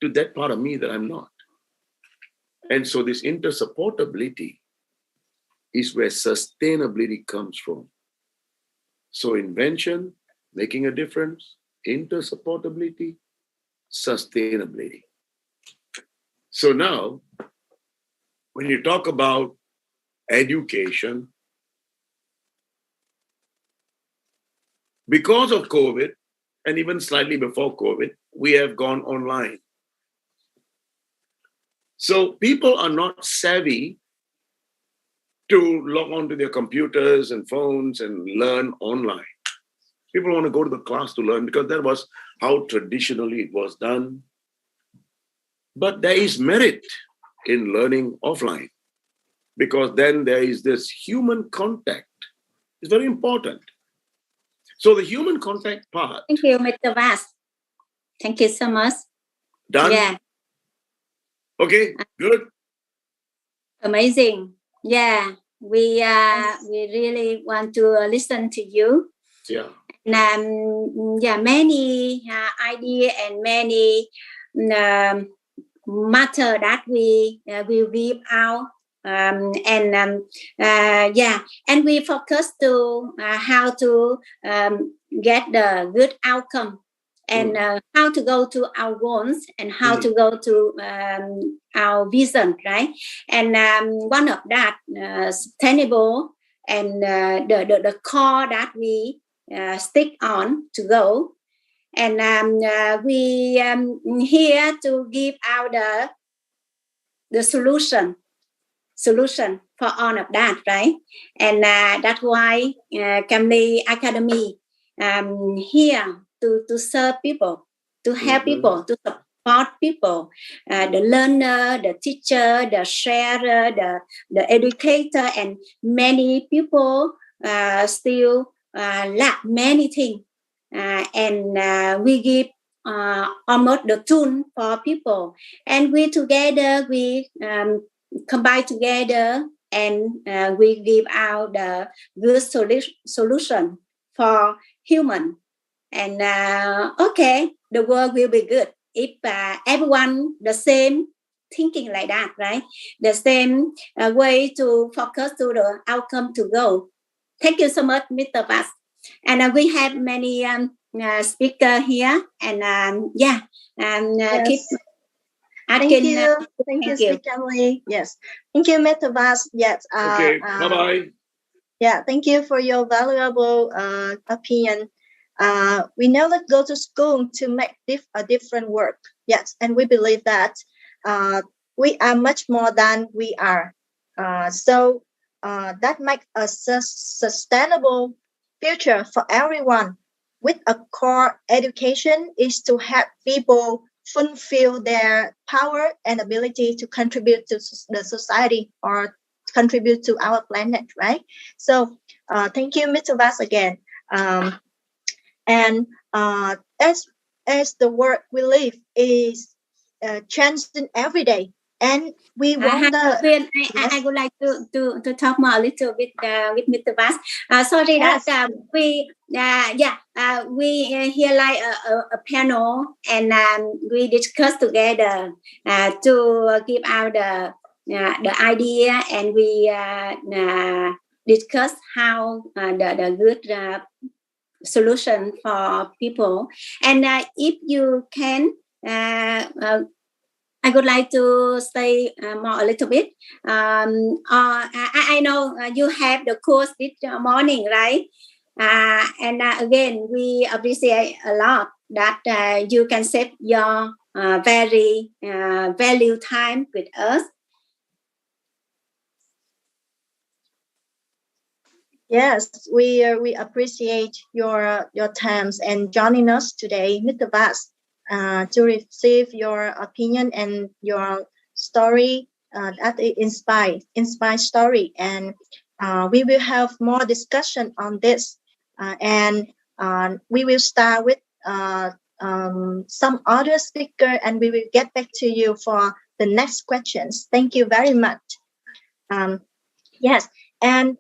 to that part of me that I'm not. And so this intersupportability is where sustainability comes from. So invention, making a difference, intersupportability, sustainability. So now, when you talk about education, because of COVID, and even slightly before COVID, we have gone online. So people are not savvy to log onto their computers and phones and learn online. People want to go to the class to learn because that was how traditionally it was done. But there is merit in learning offline because then there is this human contact. It's very important. So the human contact part. Thank you, Mr. Vas. Thank you so much. Done? Yeah. Okay, good. Amazing. Yeah, we really want to listen to you. Yeah. And many idea and many matter that we will give out. And we focus to how to get the good outcome and how to go to our goals and how to go to our vision, right? And one of that sustainable and the core that we stick on to go. And we here to give out the solution for all of that, right? And that's why Camli Academy here to serve people, to help people, to support people, the learner, the teacher, the sharer, the educator, and many people still lack many things. And we give almost the tool for people. And we together, we combine together and we give out the good solution for human. And okay, the world will be good if everyone the same thinking like that, right? The same way to focus to the outcome to go. Thank you so much, Mr. Vas. And we have many speaker here, and Yes. keep asking. Thank you. Thank you, Camli. Yes. Thank you, 𝑪𝒂𝒏. Yes. Okay. Bye-bye. Yeah. Thank you for your valuable opinion. We never go to school to make a different work. Yes. And we believe that we are much more than we are. So that makes a sustainable future for everyone. With a core education is to help people fulfill their power and ability to contribute to the society or contribute to our planet, right? So thank you, 𝑪𝒂𝒏 again. And as the world we live is changing every day, and we wonder. I would like to talk more a little bit with 𝑪𝒂𝒏. Sorry, Yes. that we hear like a panel, and we discuss together to give out the idea, and we discuss how the good solution for people. And if you can, I would like to say more a little bit. I know you have the course this morning, right? And again, we appreciate a lot that you can save your very value time with us. Yes, we appreciate your times and joining us today, 𝑪𝒂𝒏, to receive your opinion and your story, that inspire story, and we will have more discussion on this, and we will start with some other speaker, and we will get back to you for the next questions. Thank you very much. Yes, and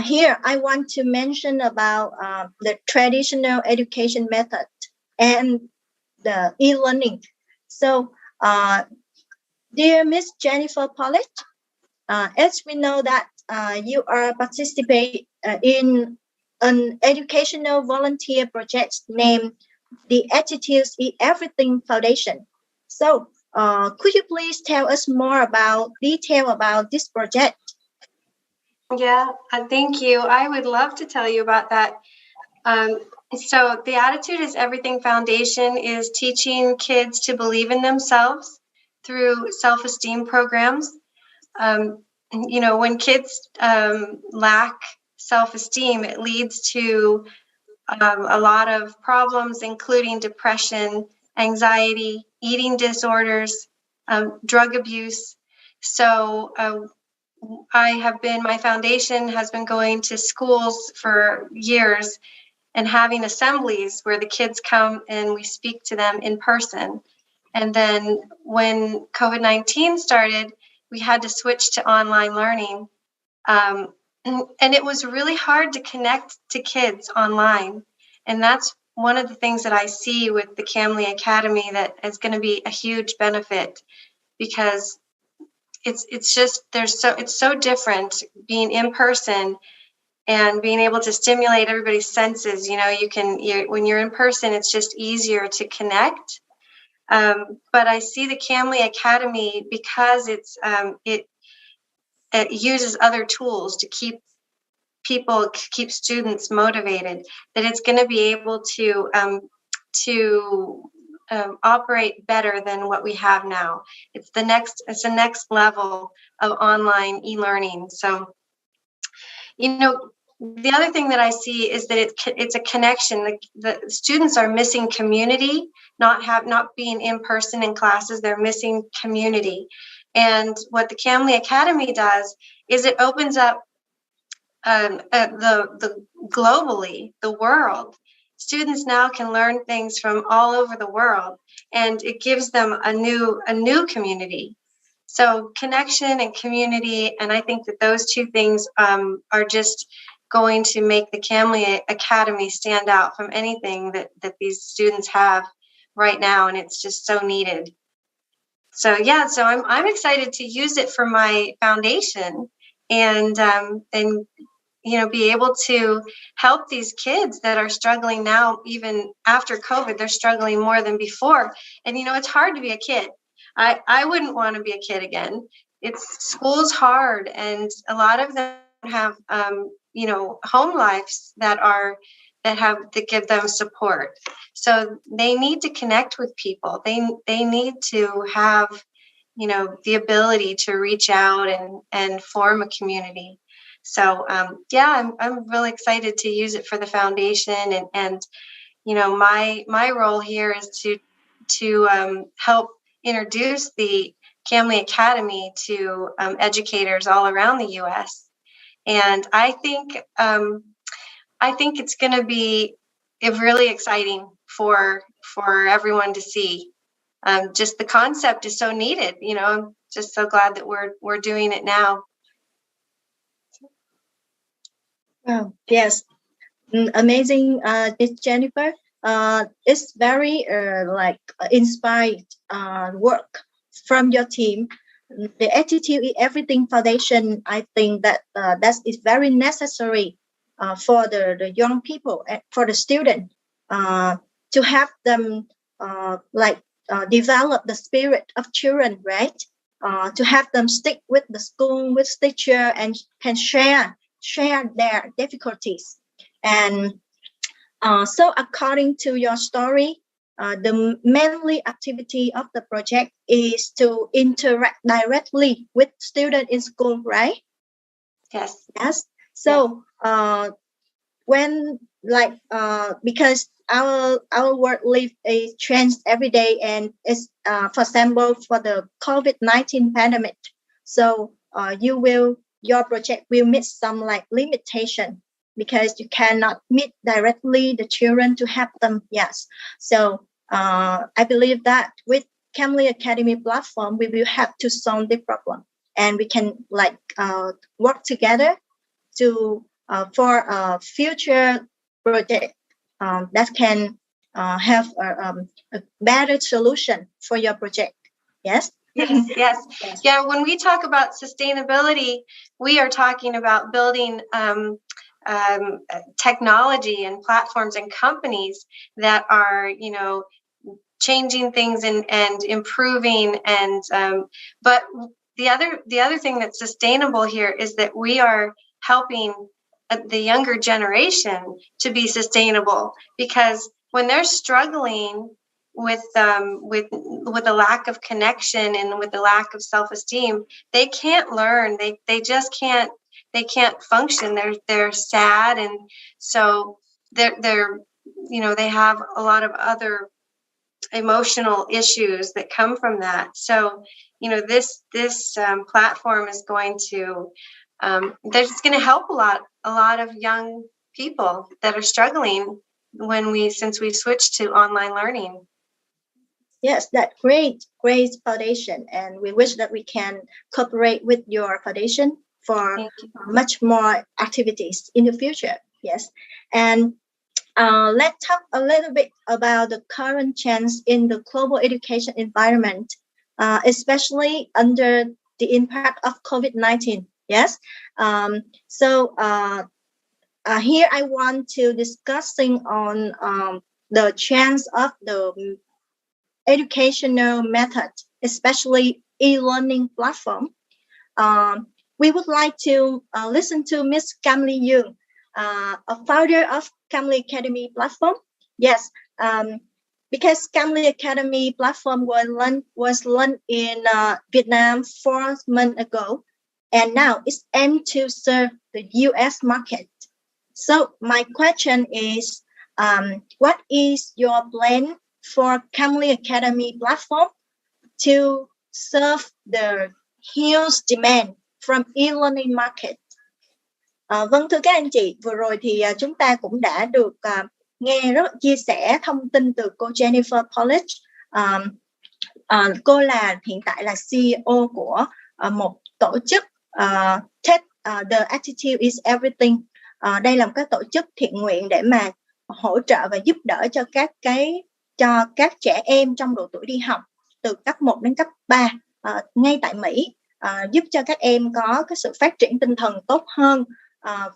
here I want to mention about the traditional education method and the e-learning. So, dear Miss Jennifer Pollett, as we know that you are participate in an educational volunteer project named the Attitudes in Everything Foundation. So, could you please tell us more detail about this project? Yeah, thank you. I would love to tell you about that. So the Attitude is Everything Foundation is teaching kids to believe in themselves through self-esteem programs. When kids lack self-esteem, it leads to a lot of problems, including depression, anxiety, eating disorders, drug abuse. So my foundation has been going to schools for years and having assemblies where the kids come and we speak to them in person. And then when COVID-19 started, we had to switch to online learning. And it was really hard to connect to kids online. And that's one of the things that I see with the Camli Academy that is going to be a huge benefit, because it's so different being in person and being able to stimulate everybody's senses. When you're in person, it's just easier to connect. But I see the Camli Academy, because it uses other tools to keep students motivated, that it's going to be able to operate better than what we have now. It's the next level of online e-learning. So, the other thing that I see is that it's a connection. The students are missing community, not being in person in classes. They're missing community. And what the Camli Academy does is it opens up the globally, the world. Students now can learn things from all over the world, and it gives them a new community. So connection and community, and I think that those two things are just going to make the Camli Academy stand out from anything that these students have right now, and it's just so needed. So yeah, so I'm excited to use it for my foundation, and be able to help these kids that are struggling now. Even after COVID, they're struggling more than before. And it's hard to be a kid. I wouldn't want to be a kid again. School's hard, and a lot of them have home lives that give them support. So they need to connect with people. They need to have the ability to reach out and form a community. So I'm really excited to use it for the foundation, and my role here is to help introduce the Camli Academy to educators all around the U.S. And I think it's going to be really exciting for everyone to see. Just the concept is so needed. I'm just so glad that we're doing it now. Wow, yes, amazing, Jennifer. It's very inspired work from your team. The Attitude is Everything Foundation, I think that is very necessary for the young people, for the student, to have them develop the spirit of children, right? To have them stick with the school, with teacher, and can share their difficulties. And so according to your story, the mainly activity of the project is to interact directly with students in school, right? Yes. So when because our world live a change every day, and it's for example for the COVID-19 pandemic. So your project will meet some limitation, because you cannot meet directly the children to help them. Yes. So I believe that with Camli Academy platform, we will have to solve the problem, and we can work together to for a future project that can have a better solution for your project. Yes. Yes. Yeah. When we talk about sustainability, we are talking about building technology and platforms and companies that are, changing things and improving. And but the other thing that's sustainable here is that we are helping the younger generation to be sustainable, because when they're struggling with the lack of connection and with the lack of self-esteem, they can't learn. They just can't. They can't function. They're sad, and so they're they have a lot of other emotional issues that come from that. So this platform is going to it's going to help a lot of young people that are struggling since we switched to online learning. Yes, that's great foundation, and we wish that we can cooperate with your foundation for much more activities in the future. Yes, and let's talk a little bit about the current trends in the global education environment, especially under the impact of COVID-19. Yes, so here I want to discussing on the trends of the educational method, especially e-learning platform. We would like to listen to Miss Camli Young, a founder of Camli Academy platform. Yes, because Camli Academy platform was launched in Vietnam 4 months ago, and now it's aimed to serve the U.S. market. So my question is, what is your plan for Camli Academy platform to serve the huge demand from e-learning market? Vâng, thưa các anh chị, vừa rồi thì chúng ta cũng đã được nghe rất chia sẻ thông tin từ cô Jennifer Polish. Cô hiện tại là CEO của một tổ chức The Attitude is Everything. Đây là một cái tổ chức thiện nguyện để mà hỗ trợ và giúp đỡ cho các trẻ em trong độ tuổi đi học từ cấp 1 đến cấp 3 ngay tại Mỹ, giúp cho các em có cái sự phát triển tinh thần tốt hơn,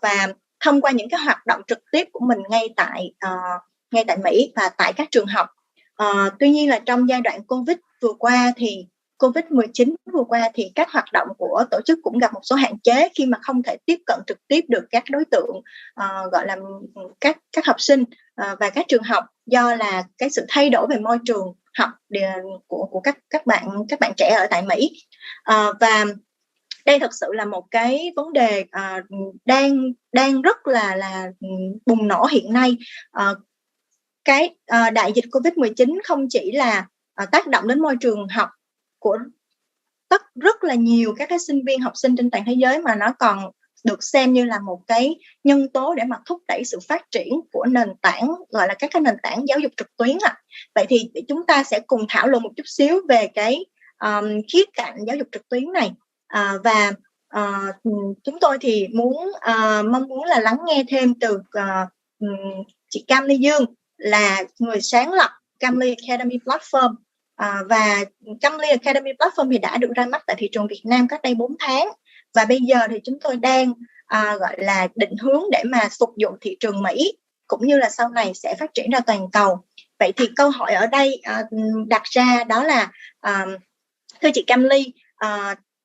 và thông qua những cái hoạt động trực tiếp của mình ngay tại Mỹ và tại các trường học. Tuy nhiên là trong giai đoạn Covid-19 vừa qua thì các hoạt động của tổ chức cũng gặp một số hạn chế khi mà không thể tiếp cận trực tiếp được các đối tượng gọi là các học sinh và các trường học, do là cái sự thay đổi về môi trường học của các bạn trẻ ở tại Mỹ. Và đây thật sự là một cái vấn đề đang rất là bùng nổ hiện nay. Đại dịch Covid-19 không chỉ là tác động đến môi trường học của rất là nhiều các cái sinh viên học sinh trên toàn thế giới, mà nó còn được xem như là một cái nhân tố để mà thúc đẩy sự phát triển của nền tảng, gọi là các cái nền tảng giáo dục trực tuyến. Vậy thì chúng ta sẽ cùng thảo luận một chút xíu về cái khía cạnh giáo dục trực tuyến này, và chúng tôi thì mong muốn là lắng nghe thêm từ chị Camli Dương, là người sáng lập Camli Academy Platform. Và Camli Academy Platform thì đã được ra mắt tại thị trường Việt Nam cách đây 4 tháng, và bây giờ thì chúng tôi đang gọi là định hướng để mà phục vụ thị trường Mỹ, cũng như là sau này sẽ phát triển ra toàn cầu. Vậy thì câu hỏi ở đây đặt ra đó là thưa chị Camli,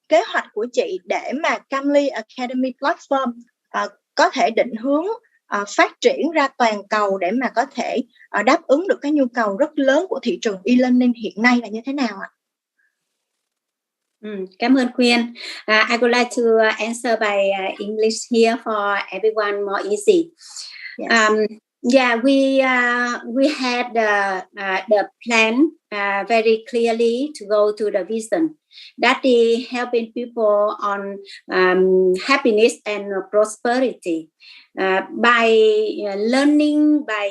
kế hoạch của chị để mà Camli Academy Platform có thể định hướng phát triển ra toàn cầu để mà có thể đáp ứng được cái nhu cầu rất lớn của thị trường e-learning hiện nay là như thế nào ạ? Cảm ơn Quyên. I would like to answer by English here for everyone more easy. Yes. We had the plan very clearly to go to the vision. That is helping people on happiness and prosperity by learning, by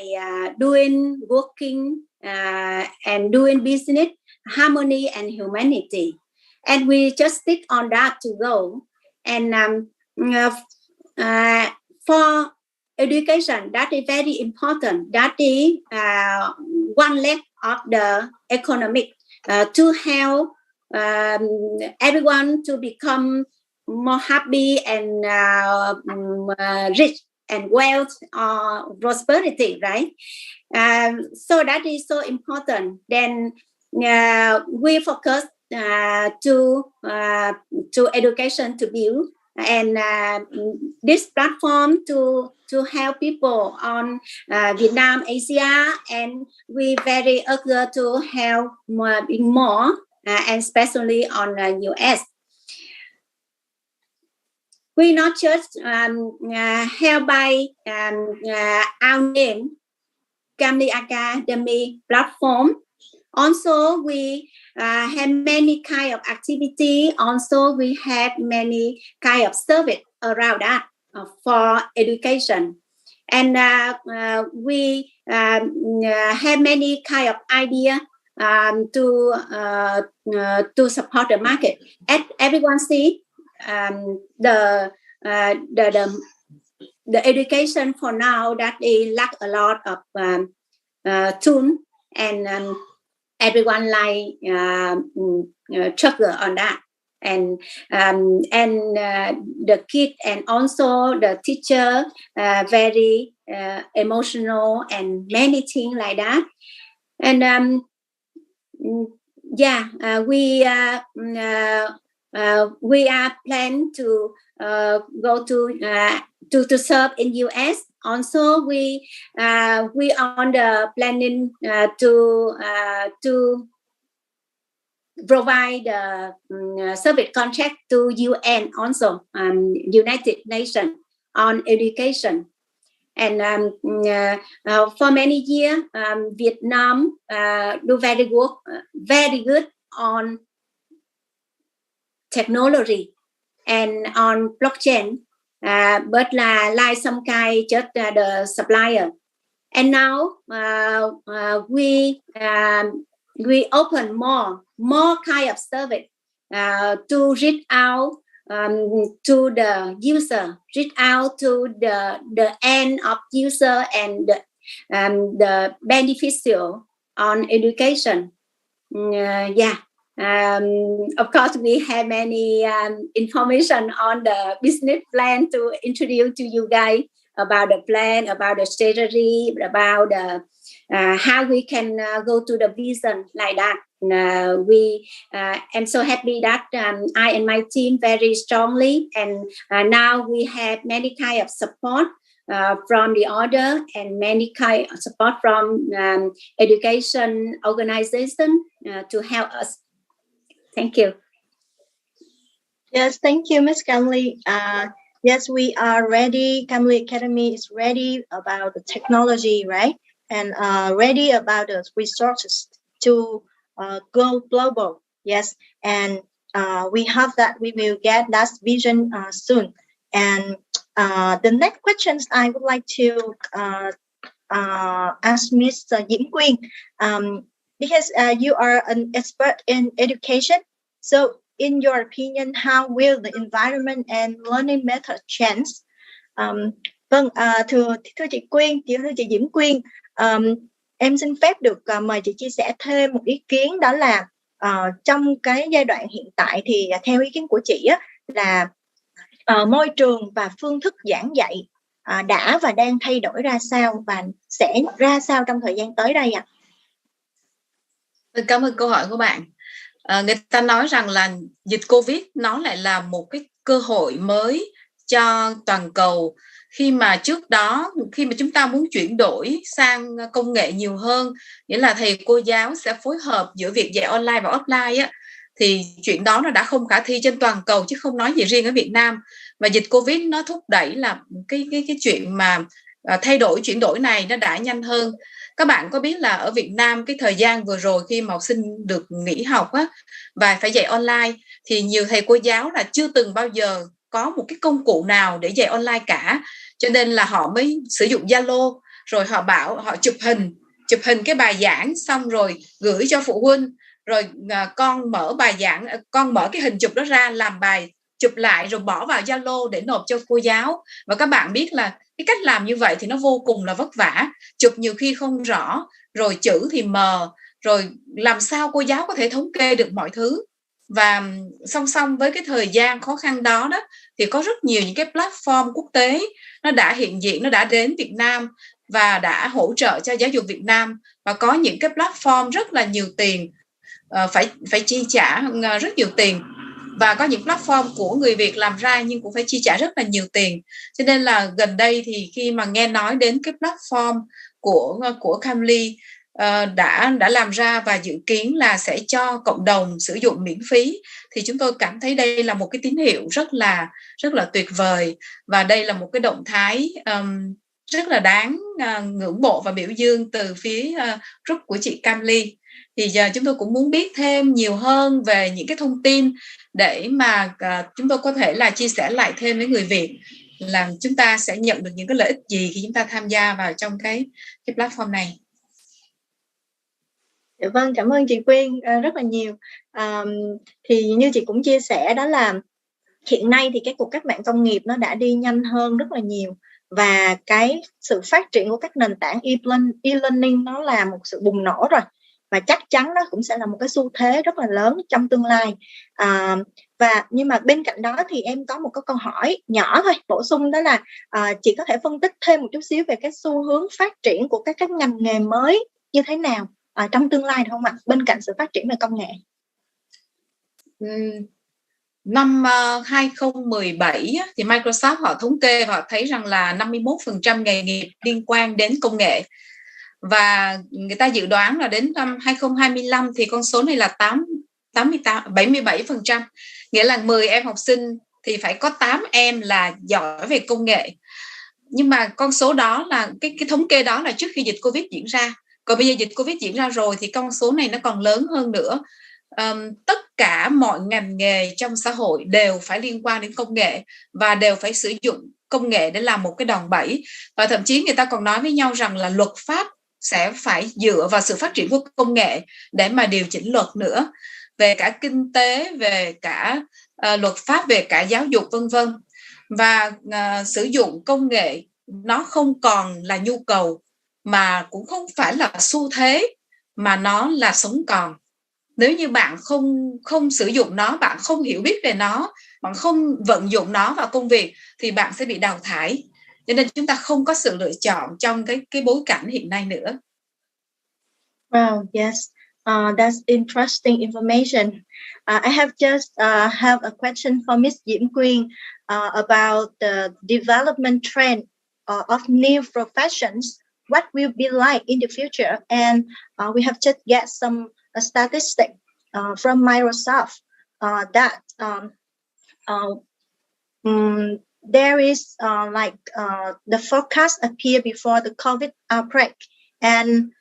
doing, working, and doing business, harmony and humanity. And we just stick on that to go. And for education, that is very important. That is one leg of the economic to help everyone to become more happy and rich and wealth or prosperity, right? So that is so important. Then we focus to education to build, and this platform to help people on Vietnam, Asia, and we very eager to help more and especially on US. We not just help by our name, Camli Academy platform. Also, we have many kind of activity. Also, we have many kind of service around that for education. And we have many kind of idea to support the market. As everyone see, the education for now that they lack a lot of tools, and everyone like struggle on that, and the kid and also the teacher very emotional and many things like that. And we are planning to go to serve in US. Also, we on the planning to provide the service contract to UN, also United Nations on education. And for many years, Vietnam do very good on technology and on blockchain, but like some kind just the supplier. And now we open more kind of service to reach out to the user, reach out to the end of user and the beneficial on education. Of course, we have many information on the business plan to introduce to you guys about the plan, about the strategy, about the how we can go to the vision like that. I'm so happy that I and my team very strongly, and now we have many kind of support from the order and many kind of support from education organization to help us. Thank you. Yes, thank you, Ms. Camli. Yes, we are ready. Camli Academy is ready about the technology, right? And ready about the resources to go global. Yes, and we hope that we will get that vision soon. And the next questions I would like to ask Ms. 𝑠𝒂𝒏𝒈, because you are an expert in education. So in your opinion, how will the environment and learning method change? Thưa chị Quyên, thưa chị Diễm Quyên, em xin phép được mời chị chia sẻ thêm một ý kiến, đó là trong cái giai đoạn hiện tại thì theo ý kiến của chị á, là môi trường và phương thức giảng dạy đã và đang thay đổi ra sao và sẽ ra sao trong thời gian tới đây ạ? Cảm ơn câu hỏi của bạn. Người ta nói rằng là dịch Covid nó lại là một cái cơ hội mới cho toàn cầu, khi mà trước đó khi mà chúng ta muốn chuyển đổi sang công nghệ nhiều hơn, nghĩa là thầy cô giáo sẽ phối hợp giữa việc dạy online và offline á, thì chuyện đó nó đã không khả thi trên toàn cầu chứ không nói gì riêng ở Việt Nam. Và dịch Covid nó thúc đẩy là cái chuyện mà thay đổi, chuyển đổi này nó đã nhanh hơn. Các bạn có biết là ở Việt Nam cái thời gian vừa rồi khi mà học sinh được nghỉ học á, và phải dạy online, thì nhiều thầy cô giáo là chưa từng bao giờ có một cái công cụ nào để dạy online cả, cho nên là họ mới sử dụng Zalo, rồi họ bảo họ chụp hình cái bài giảng xong rồi gửi cho phụ huynh, rồi con mở bài giảng, con mở cái hình chụp đó ra làm bài, chụp lại rồi bỏ vào Zalo để nộp cho cô giáo. Và các bạn biết là cái cách làm như vậy thì nó vô cùng là vất vả, chụp nhiều khi không rõ, rồi chữ thì mờ, rồi làm sao cô giáo có thể thống kê được mọi thứ. Và song song với cái thời gian khó khăn đó thì có rất nhiều những cái platform quốc tế nó đã hiện diện, nó đã đến Việt Nam và đã hỗ trợ cho giáo dục Việt Nam. Và có những cái platform rất là nhiều tiền, phải chi trả rất nhiều tiền, và có những platform của người Việt làm ra nhưng cũng phải chi trả rất là nhiều tiền. Cho nên là gần đây thì khi mà nghe nói đến cái platform của Camli đã làm ra và dự kiến là sẽ cho cộng đồng sử dụng miễn phí, thì chúng tôi cảm thấy đây là một cái tín hiệu rất là tuyệt vời, và đây là một cái động thái rất là đáng ngưỡng mộ và biểu dương từ phía group của chị Camli. Thì giờ chúng tôi cũng muốn biết thêm nhiều hơn về những cái thông tin để mà chúng tôi có thể là chia sẻ lại thêm với người Việt là chúng ta sẽ nhận được những cái lợi ích gì khi chúng ta tham gia vào trong cái platform này. Vâng, cảm ơn chị Quyên rất là nhiều. Thì như chị cũng chia sẻ, đó là hiện nay thì cái cuộc cách mạng công nghiệp nó đã đi nhanh hơn rất là nhiều, và cái sự phát triển của các nền tảng e-learning nó là một sự bùng nổ rồi, và chắc chắn nó cũng sẽ là một cái xu thế rất là lớn trong tương lai. Nhưng mà bên cạnh đó thì em có một cái câu hỏi nhỏ thôi, bổ sung, đó là chị có thể phân tích thêm một chút xíu về cái xu hướng phát triển của các ngành nghề mới như thế nào trong tương lai được không ạ, bên cạnh sự phát triển về công nghệ? Năm 2017 thì Microsoft họ thống kê và họ thấy rằng là 51% nghề nghiệp liên quan đến công nghệ, và người ta dự đoán là đến năm 2025 thì con số này là 77%, nghĩa là 10 em học sinh thì phải có 8 em là giỏi về công nghệ. Nhưng mà con số đó là cái thống kê đó là trước khi dịch Covid diễn ra, còn bây giờ dịch Covid diễn ra rồi thì con số này nó còn lớn hơn nữa. Tất cả mọi ngành nghề trong xã hội đều phải liên quan đến công nghệ và đều phải sử dụng công nghệ để làm một cái đòn bẩy, và thậm chí người ta còn nói với nhau rằng là luật pháp sẽ phải dựa vào sự phát triển của công nghệ để mà điều chỉnh luật nữa, về cả kinh tế, về cả luật pháp, về cả giáo dục vân vân. Và sử dụng công nghệ nó không còn là nhu cầu, mà cũng không phải là xu thế, mà nó là sống còn. Nếu như bạn không sử dụng nó, bạn không hiểu biết về nó, bạn không vận dụng nó vào công việc thì bạn sẽ bị đào thải. Cho nên chúng ta không có sự lựa chọn trong cái bối cảnh hiện nay nữa. Wow, yes. That's interesting information. I have just have a question for Miss 𝒂𝒒𝒒 about the development trend of new professions. What will be like in the future? And we have just get some statistics from Microsoft that there is the forecast appear before the COVID outbreak, and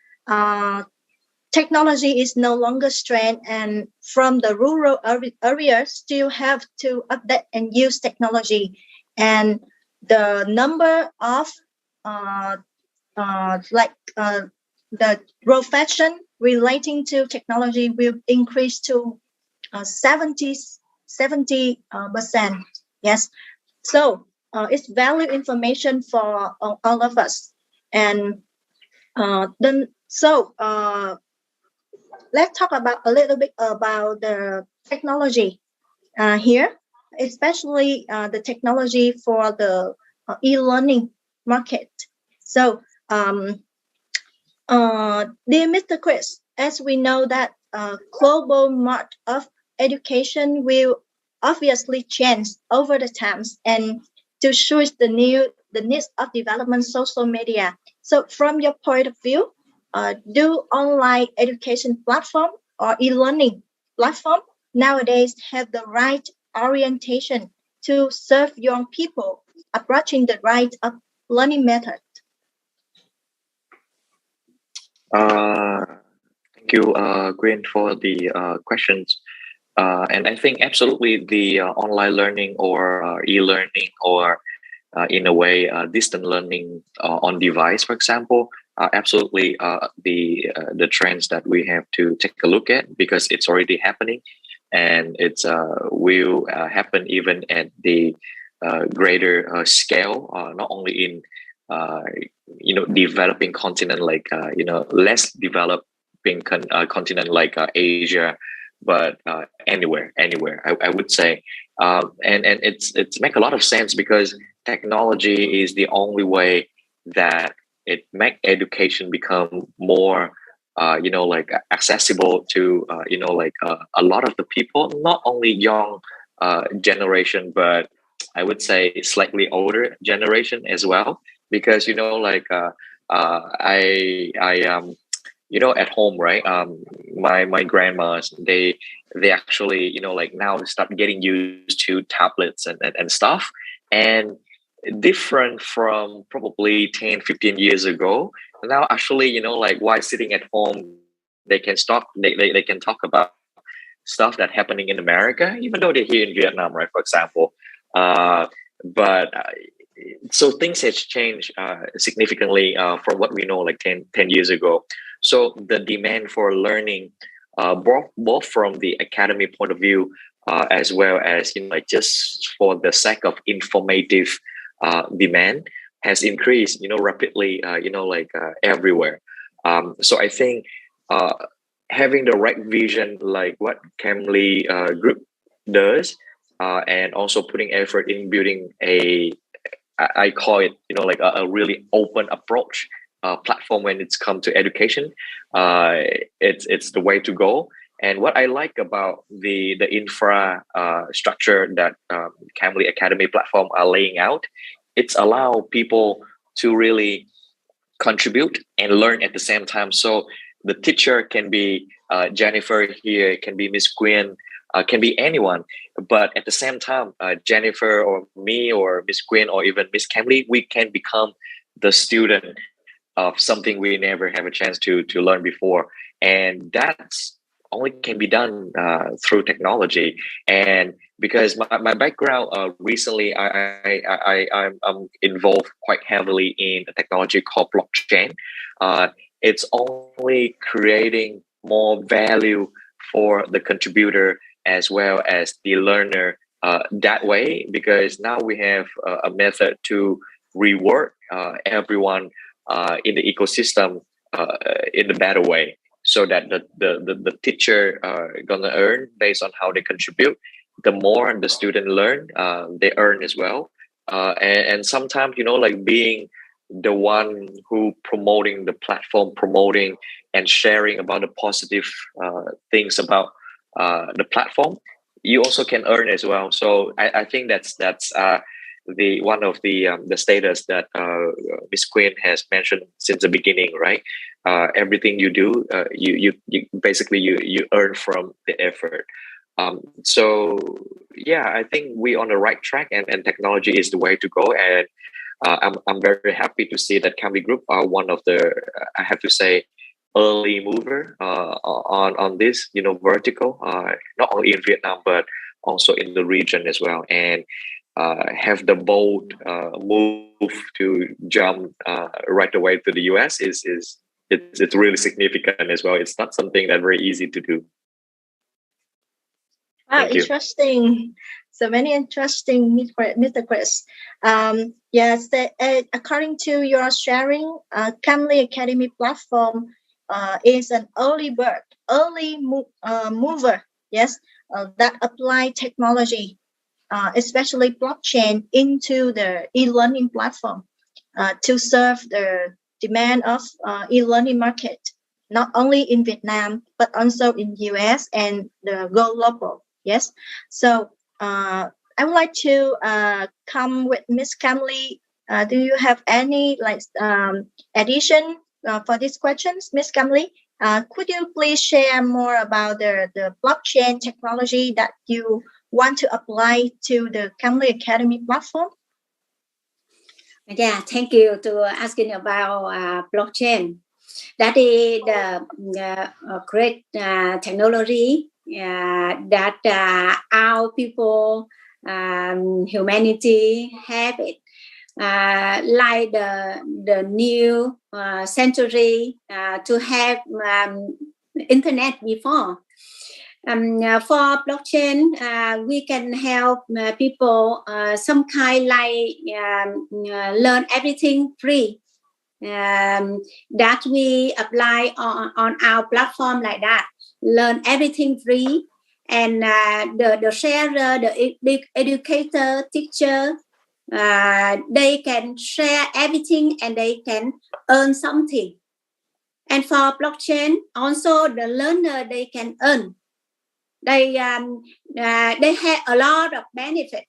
technology is no longer strength, and from the rural areas still have to update and use technology, and the number of the profession relating to technology will increase to 70%. Yes, so it's value information for all of us, and let's talk about a little bit about the technology here, especially the technology for the e-learning market. So, dear Mr. Chris, as we know that global market of education will obviously change over the times and to suit the needs of development social media. So, from your point of view, do online education platform or e-learning platform nowadays have the right orientation to serve young people approaching the right of learning method? Thank you, Gwen, for the questions. And I think absolutely the online learning or e-learning or in a way distant learning on device, for example, are absolutely the trends that we have to take a look at, because it's already happening, and it's will happen even at the greater scale, not only in developing continent like less developing continent like Asia, but anywhere I would say, and it's make a lot of sense, because technology is the only way that it make education become more accessible to a lot of the people, not only young generation, but I would say slightly older generation as well, because at home, right? My grandmas, they actually now start getting used to tablets and stuff, and different from probably 10-15 years ago. Now actually while sitting at home, they can they can talk about stuff that happening in America, even though they're here in Vietnam, right, for example. So things has changed significantly from what we know 10 years ago. So the demand for learning, both from the academy point of view, as well as just for the sake of informative demand, has increased rapidly everywhere. So I think having the right vision, like what Camli group does, and also putting effort in building I call it a really open approach platform when it's come to education, it's the way to go. And what I like about the infrastructure that Camli Academy platform are laying out, it's allow people to really contribute and learn at the same time. So the teacher can be Jennifer here, can be Miss Gwen, can be anyone. But at the same time, Jennifer or me or Miss Gwen or even Miss Camli, we can become the student of something we never have a chance to learn before. And that's only can be done through technology. And because my background recently, I'm involved quite heavily in a technology called blockchain. It's only creating more value for the contributor as well as the learner that way, because now we have a method to reward everyone in the ecosystem in a better way. so that the teacher gonna earn based on how they contribute. The more the student learn, they earn as well. And sometimes, like being the one who promoting the platform, promoting and sharing about the positive things about the platform, you also can earn as well. So I think that's the one of the status that Miss Queen has mentioned since the beginning, right? Everything you do, you basically you earn from the effort. So yeah, I think we're on the right track, and technology is the way to go. And I'm very happy to see that Camli Group are one of the, I have to say, early mover on this, vertical, not only in Vietnam but also in the region as well, and have the bold move to jump right away to the US it's really significant as well. It's not something that's very easy to do. Wow, interesting. So very interesting, Mr. Chris. Yes, according to your sharing, Camli Academy platform is an early mover. Yes, that apply technology, especially blockchain, into the e-learning platform to serve the demand of e-learning market, not only in Vietnam but also in US and the global. Yes, so I would like to come with Miss Camli. Do you have any addition for these questions, Miss Camli? Could you please share more about the blockchain technology that you want to apply to the Camli Academy platform? Yeah, thank you to asking about blockchain. That is the great technology that our people, humanity have it. Like the new century to have internet before. For blockchain, we can help people some kind like learn everything free that we apply on our platform like that. Learn everything free, and the sharer, the educator, teacher, they can share everything and they can earn something. And for blockchain, also the learner, they can earn. They have a lot of benefit.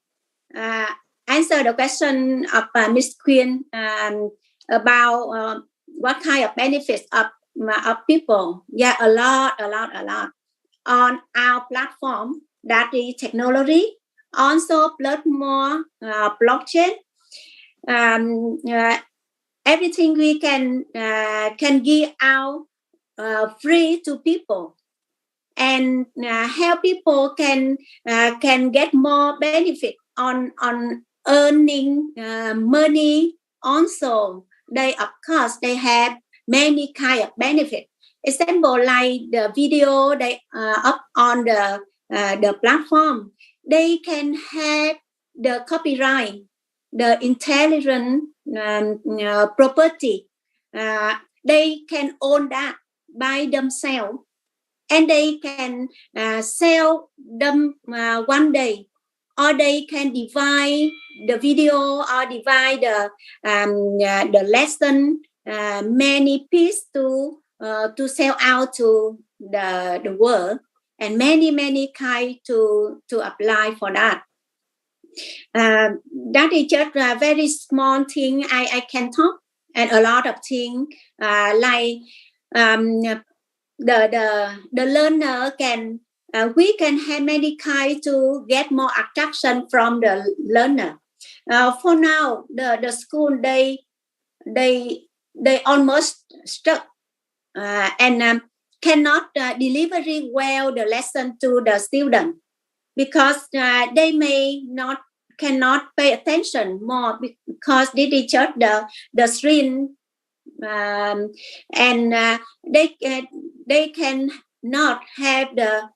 Answer the question of Miss Queen about what kind of benefits of people. Yeah, a lot on our platform. That is technology. Also, plus more blockchain. Everything we can give out free to people, and help people can get more benefit on earning money. Also, they of course they have many kind of benefit. Example like the video they up on the platform, they can have the copyright, the intelligent property. They can own that by themselves, and they can sell them one day, or they can divide the video or divide the lesson many pieces to sell out to the world, and many kind to apply for that. That is just a very small thing I can talk, and a lot of things like the learner can we can have many kind to get more attraction from the learner. For now, the school they almost stuck and cannot deliver well the lesson to the student, because they cannot pay attention more, because they teacher the screen, and they can not have the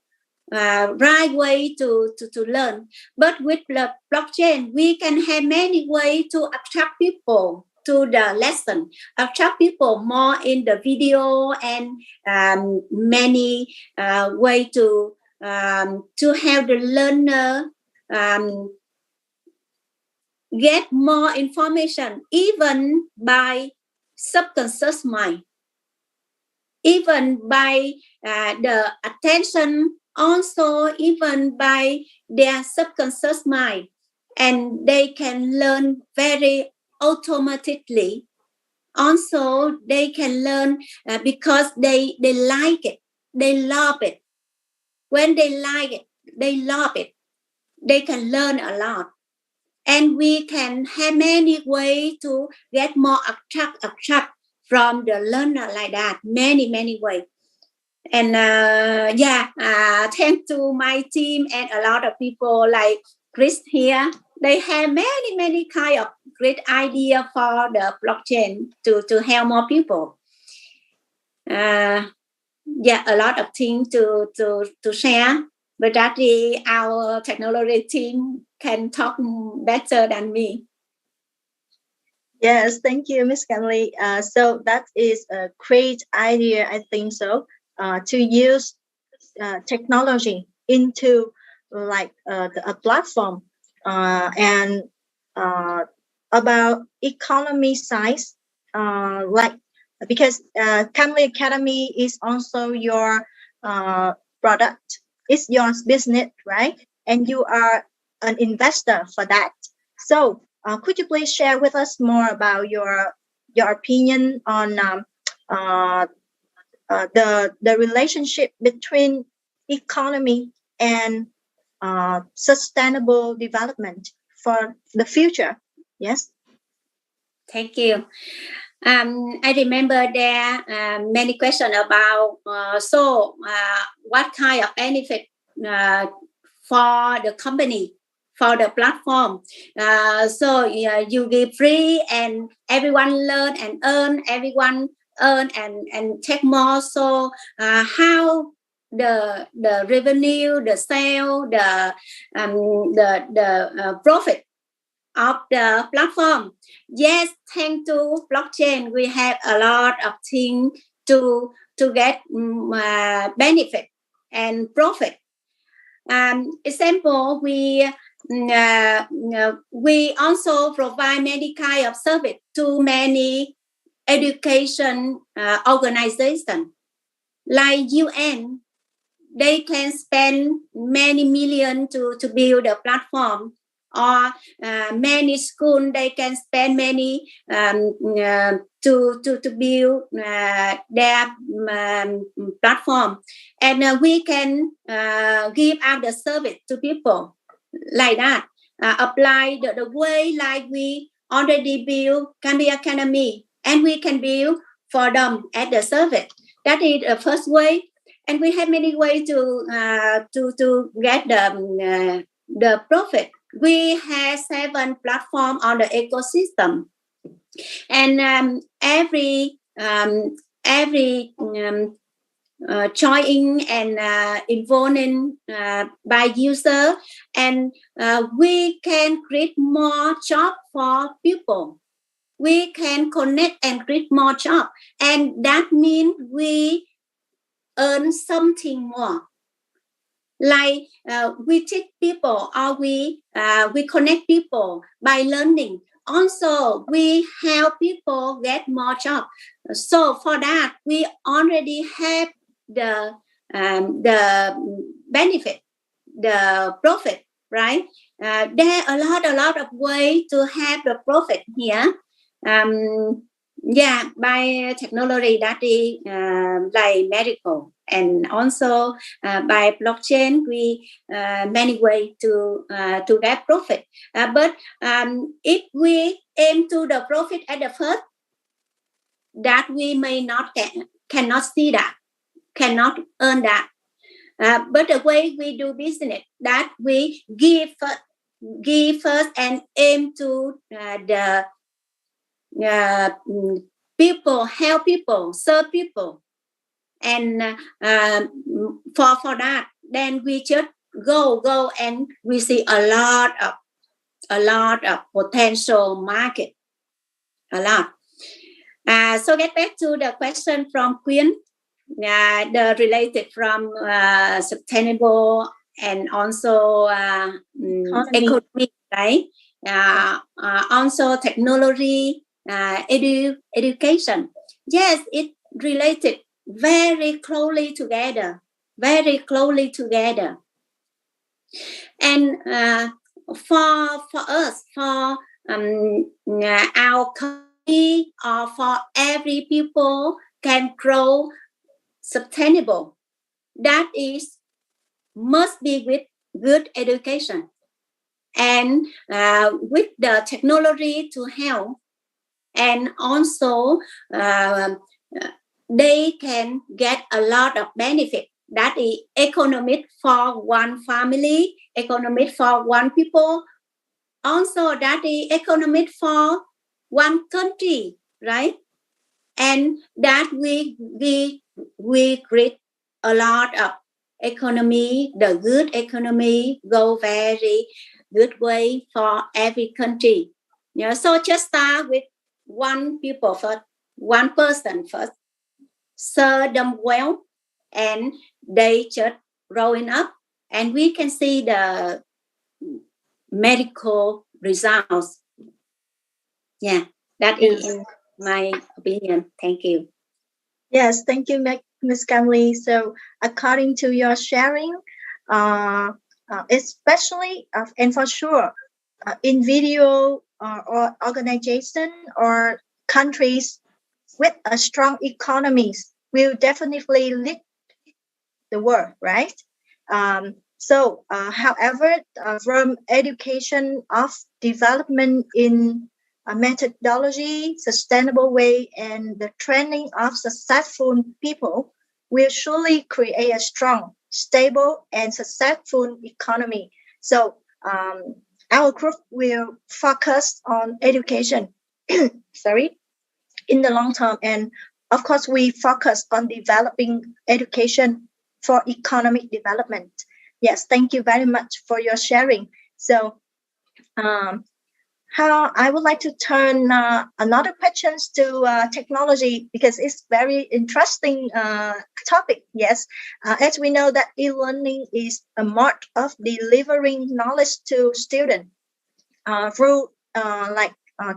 right way to learn. But with the blockchain, we can have many ways to attract people to the lesson, attract people more in the video, and many way to help the learner get more information, even by subconscious mind, even by the attention, also even by their subconscious mind, and they can learn very automatically. Also, they can learn because they like it, they love it. When they like it, they love it, they can learn a lot. And we can have many ways to get more attract from the learner like that. Many ways. And thanks to my team and a lot of people like Chris here. They have many kind of great idea for the blockchain to help more people. A lot of things to share. But that our technology team can talk better than me. Yes, thank you, Ms. Camli. So that is a great idea, I think so, to use technology into a platform and about economy size, because Camli Academy is also your product. It's your business, right? And you are an investor for that. So could you please share with us more about your opinion on the relationship between economy and sustainable development for the future? Yes. Thank you. I remember there are many questions about what kind of benefit for the company, for the platform. You give free and everyone learn and earn, everyone earn and take more. So how the revenue, the sale, the profit of the platform? Yes, thanks to blockchain, we have a lot of things to get benefit and profit. Example, we also provide many kind of service to many education organizations like UN. They can spend many millions to build a platform, or many schools they can spend many to build their platform, and we can give out the service to people like that. Apply the way like we already build Camli Academy, and we can build for them at the service. That is the first way, and we have many ways to get the profit. We have 7 platforms on the ecosystem, and every joining and involving by user, and we can create more job for people. We can connect and create more job, and that means we earn something more. Like we teach people, or we connect people by learning. Also, we help people get more job. So for that, we already have the benefit, the profit, right? There are a lot of ways to have the profit here. By technology that is like medical, and also by blockchain, we many ways to get profit. But if we aim to the profit at the first, that we may not cannot see that, cannot earn that. But the way we do business, that we give first and aim to the people, help people, serve people, and for that, then we just go and we see a lot of potential market a lot. So get back to the question from Quyên, the related from sustainable and also economy, right? Also technology, education. Yes, it related very closely together, And for us, for our country, or for every people can grow sustainable, that is must be with good education and with the technology to help, and also they can get a lot of benefit. That is economic for one family, economic for one people. Also, that is economic for one country, right? And that we create a lot of economy. The good economy go very good way for every country. So just start with one people first, one person first. Serve them well, and they just growing up, and we can see the medical results. Yeah, that is in my opinion. Thank you. Yes, thank you, Ms. Camli. So according to your sharing, especially and for sure, individual or organization or countries with a strong economies will definitely lead the world, right? However, from education of development in a methodology, sustainable way, and the training of successful people will surely create a strong, stable, and successful economy. So our group will focus on education, in the long term. And of course, we focus on developing education for economic development. Yes, thank you very much for your sharing. So how I would like to turn another questions to technology, because it's very interesting topic. Yes, as we know that e-learning is a mode of delivering knowledge to students through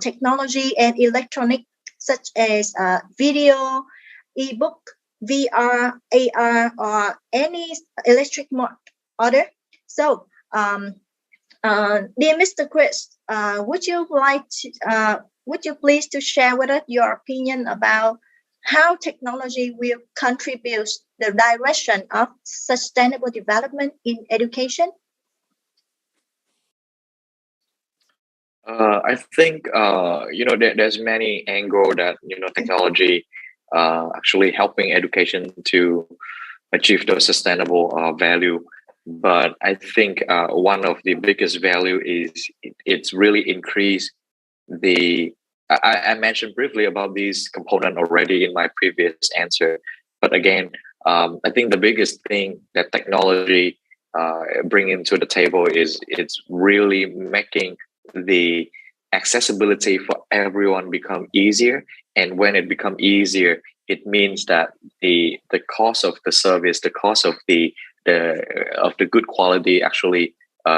technology and electronic, such as video, ebook, VR, AR, or any electric mode order. So, dear Mr. Chris, would you please to share with us your opinion about how technology will contribute the direction of sustainable development in education? I think there's many angles that technology actually helping education to achieve the sustainable value. But I think one of the biggest value is it's really increased the. I mentioned briefly about these component already in my previous answer, but again, I think the biggest thing that technology bring into the table is it's really making the accessibility for everyone become easier. And when it become easier, it means that the cost of the service, the cost of the good quality actually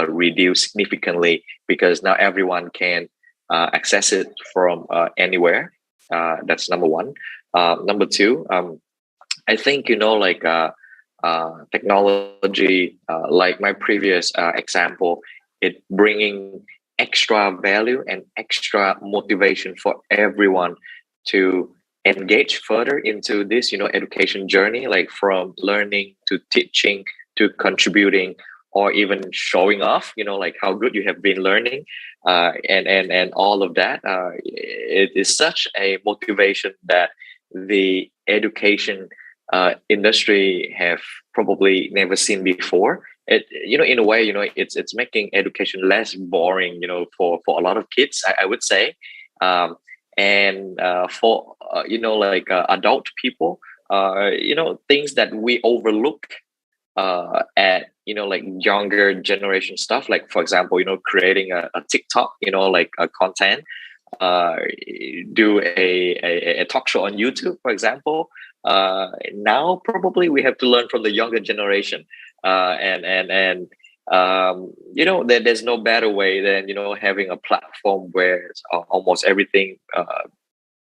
reduce significantly, because now everyone can access it from anywhere. That's number one. Number two, I think technology, like my previous example, it bringing extra value and extra motivation for everyone to engage further into this education journey, like from learning to teaching to contributing, or even showing off like how good you have been learning, and all of that. It is such a motivation that the education industry have probably never seen before. It in a way it's making education less boring for a lot of kids, I would say, and for adult people, things that we overlook at younger generation stuff, like for example creating a TikTok, a content, do a talk show on YouTube, for example. Now probably we have to learn from the younger generation, and there's no better way than having a platform where it's almost everything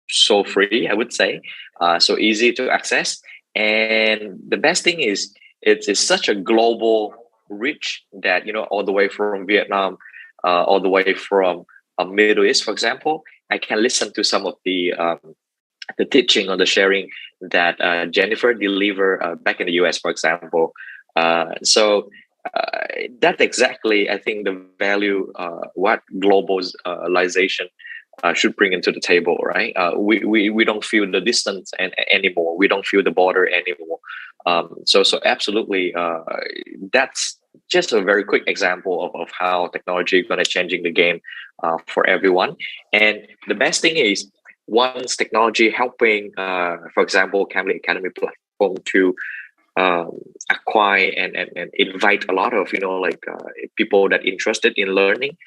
so free, I would say, so easy to access. And the best thing is it's such a global reach that all the way from Vietnam, all the way from Middle East, for example, I can listen to some of the teaching or the sharing that Jennifer delivered back in the US, for example. So that's exactly, I think, the value what globalization should bring into the table, right? We don't feel the distance anymore. We don't feel the border anymore. So absolutely, that's just a very quick example of how technology is going to changing the game for everyone. And the best thing is, once technology helping, for example, Camli Academy platform to acquire and invite a lot of people that interested in learning,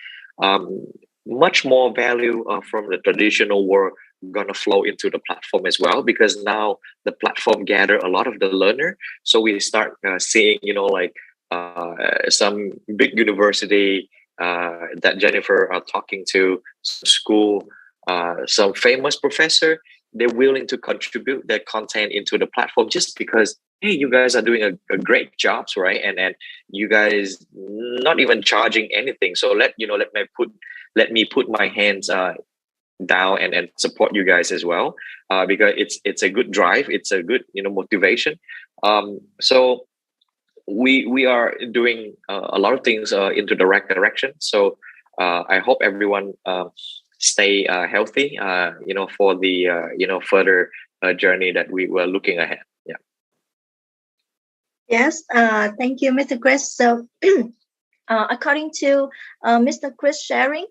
much more value from the traditional world gonna flow into the platform as well, because now the platform gather a lot of the learner. So we start seeing some big university that Jennifer are talking to, school, some famous professor, they're willing to contribute their content into the platform just because, hey, you guys are doing a great job, right? And you guys not even charging anything. So let me put my hands down and support you guys as well, because it's a good drive, it's a good motivation. So we are doing a lot of things into the right direction. So I hope everyone stay healthy, for the further journey that we were looking ahead. Yeah. Yes. Thank you, Mr. Chris. So, according to Mr. Chris sharing,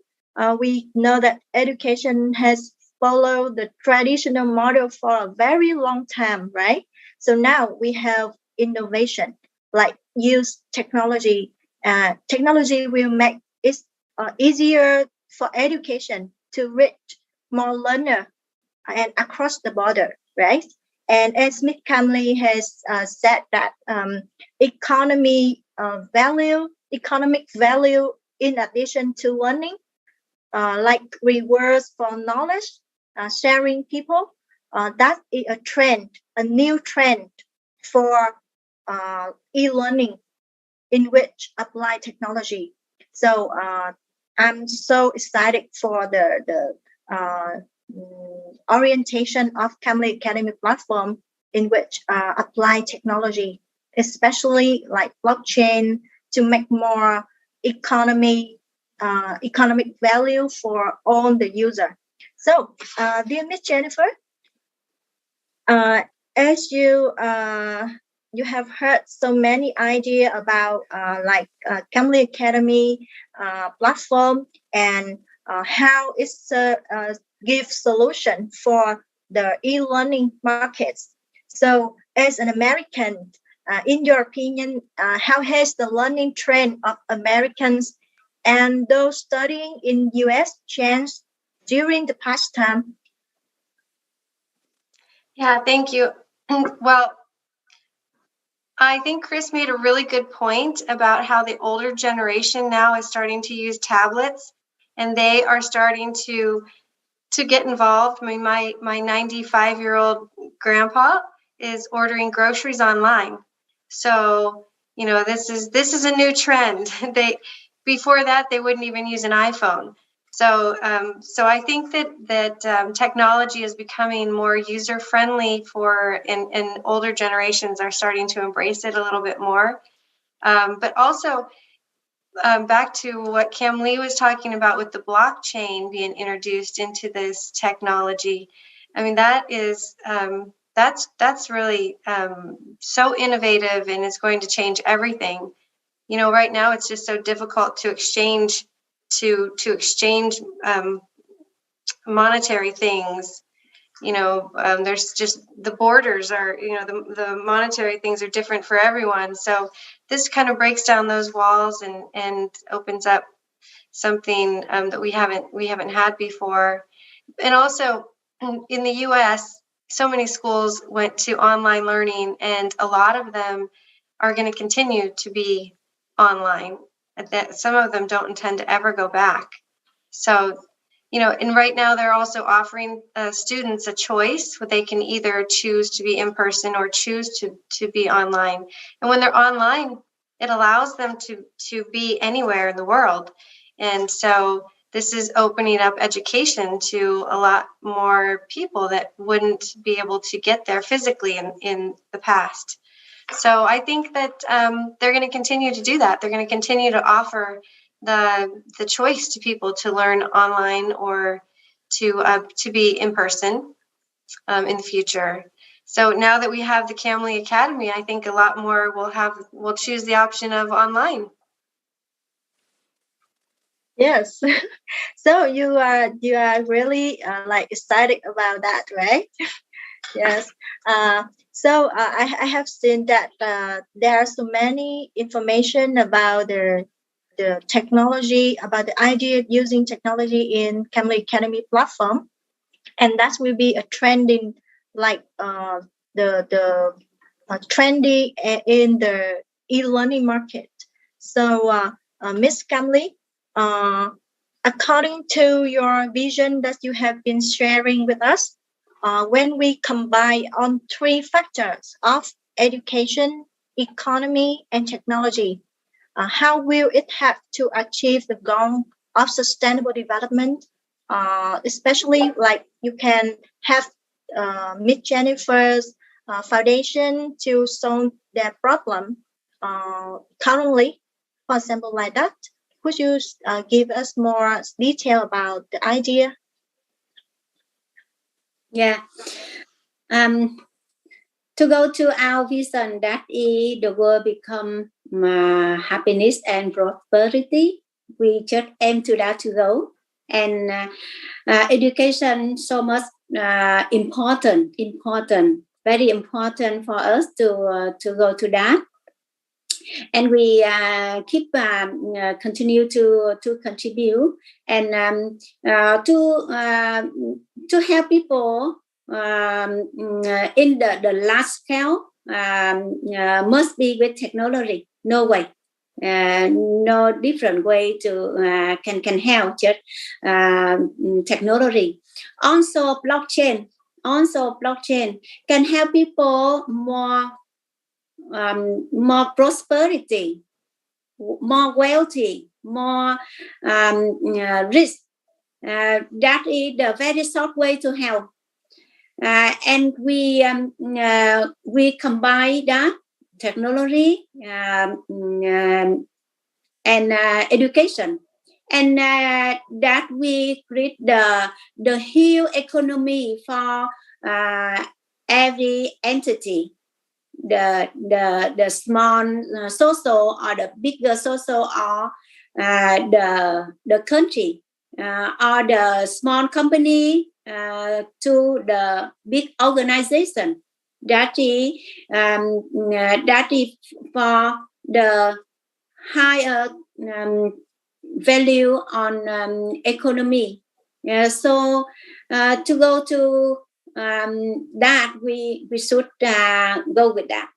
we know that education has followed the traditional model for a very long time, right? So now we have innovation, like use technology. Technology will make it easier for education to reach more learner and across the border, right? And as Ms. Camli has said that economic value in addition to learning, like rewards for knowledge, sharing people, that is a trend, a new trend for e-learning in which apply technology. So I'm so excited for the orientation of Camli Academy platform in which apply technology, especially like blockchain, to make more economic value for all the user. So, dear Miss Jennifer, as you have heard so many ideas about Camli Academy platform and how it's give solution for the e-learning markets. So, as an American, in your opinion, how has the learning trend of Americans and those studying in US changed during the past time? Yeah, thank you. Well, I think Chris made a really good point about how the older generation now is starting to use tablets, and they are starting to get involved. I mean, my 95-year-old grandpa is ordering groceries online. So, this is a new trend. Before that, they wouldn't even use an iPhone. So I think that technology is becoming more user friendly and older generations are starting to embrace it a little bit more. But also, back to what Camli was talking about with the blockchain being introduced into this technology. I mean, that is that's really so innovative, and it's going to change everything. Right now it's just so difficult to exchange monetary things. There's just the borders are, the monetary things are different for everyone. So this kind of breaks down those walls and opens up something that we haven't had before. And also in the U.S., so many schools went to online learning, and a lot of them are going to continue to be online. Some of them don't intend to ever go back. So, and right now they're also offering students a choice where they can either choose to be in person or choose to be online. And when they're online, it allows them to be anywhere in the world. And so this is opening up education to a lot more people that wouldn't be able to get there physically in the past. So I think that they're going to continue to do that. They're going to continue to offer the choice to people to learn online or to be in person in the future. So now that we have the Camli Academy, I think a lot more will choose the option of online. Yes. So you are really excited about that, right? Yes. So I have seen that there are so many information about the technology, about the idea using technology in Camli Academy platform, and that will be a trending trendy in the e-learning market. So Miss Camli, according to your vision that you have been sharing with us, when we combine on three factors of education, economy, and technology, how will it help to achieve the goal of sustainable development? Especially like you can have 𝑪𝒂𝒏𝒈's foundation to solve their problem currently, for example, like that. Could you give us more detail about the idea? Yeah. To go to our vision, that is the world become happiness and prosperity. We just aim to that to go. And education so much important, very important for us to go to that. And we keep continue to contribute and to help people in the large scale must be with technology. No way, no different way to can help just technology. Also blockchain can help people more prosperity, more wealthy, more rich. That is the very short way to help. And we combine that technology and education, and that we create the whole economy for every entity, the small social or the bigger social or the country or the small company to the big organization. That is for the higher value on economy. So to go to that, we should go with that.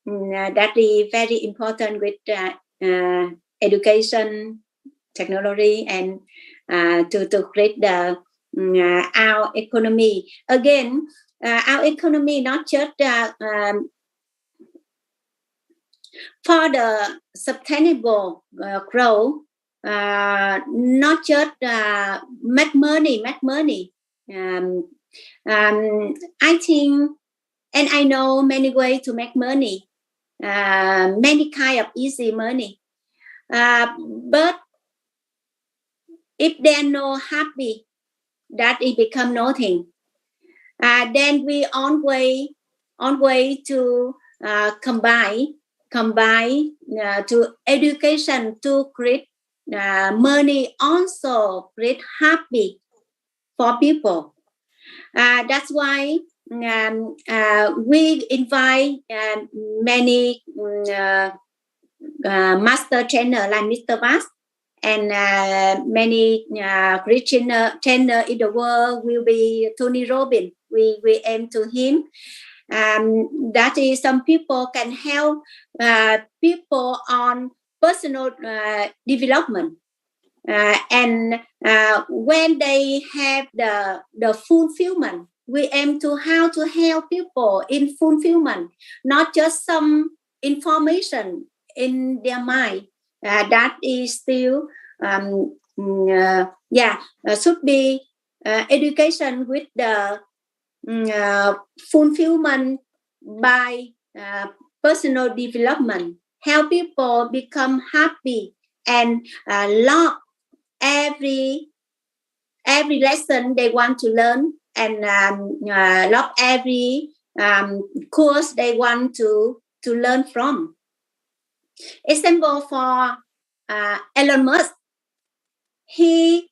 That is very important with education, technology, and to create the our economy. Again, our economy not just for the sustainable growth, not just make money. I think, and I know many ways to make money, many kind of easy money. But if they're no happy, that it become nothing. Then we on way to combine to education to create money, also create happy for people. That's why we invite many master trainer like Mr. Bass and many Christian trainer in the world will be Tony Robbins. We aim to him. That is, some people can help people on personal development, and when they have the fulfillment, we aim to how to help people in fulfillment, not just some information in their mind. That is still should be education with the fulfillment by personal development, help people become happy and love every lesson they want to learn, and love every course they want to learn from. Example for Elon Musk, he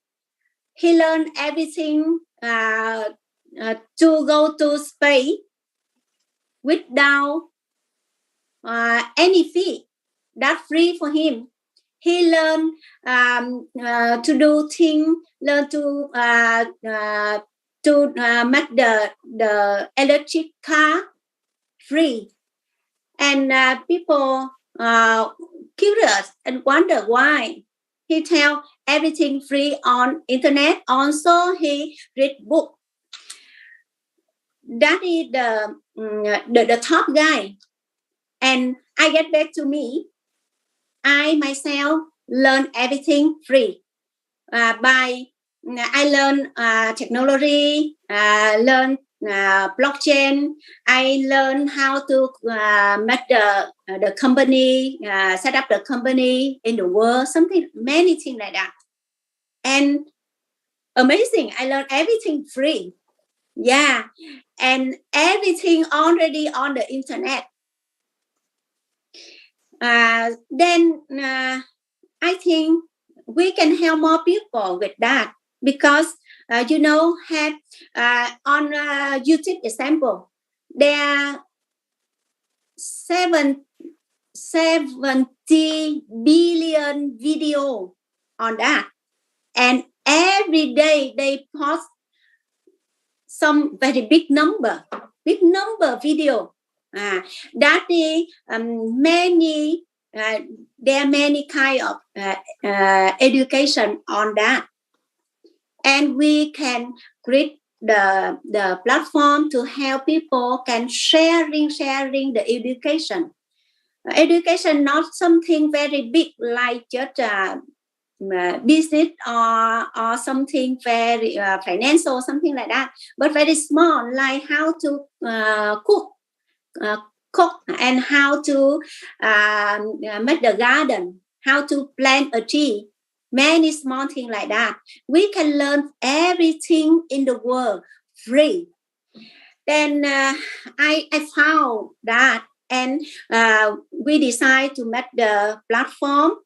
learned everything to go to space without any fee. That's free for him. He learned to do things, learn to make the electric car free, and people curious and wonder why. He tell everything free on internet. Also, he read book. That is the top guy. And I get back to me. I myself learn everything free. I learn technology, learn blockchain. I learn how to make the company, set up the company in the world, many things like that. And amazing, I learned everything free. Yeah, and everything already on the internet. Then I think we can help more people with that, because have on YouTube example, there are 70 billion video on that, and every day they post some very big number video. That is many. There are many kind of education on that, and we can create the platform to help people can sharing the education. Education not something very big like just business or something very financial, something like that, but very small, like how to cook and how to make the garden, how to plant a tree, many small things like that. We can learn everything in the world free. Then I found that, and we decided to make the platform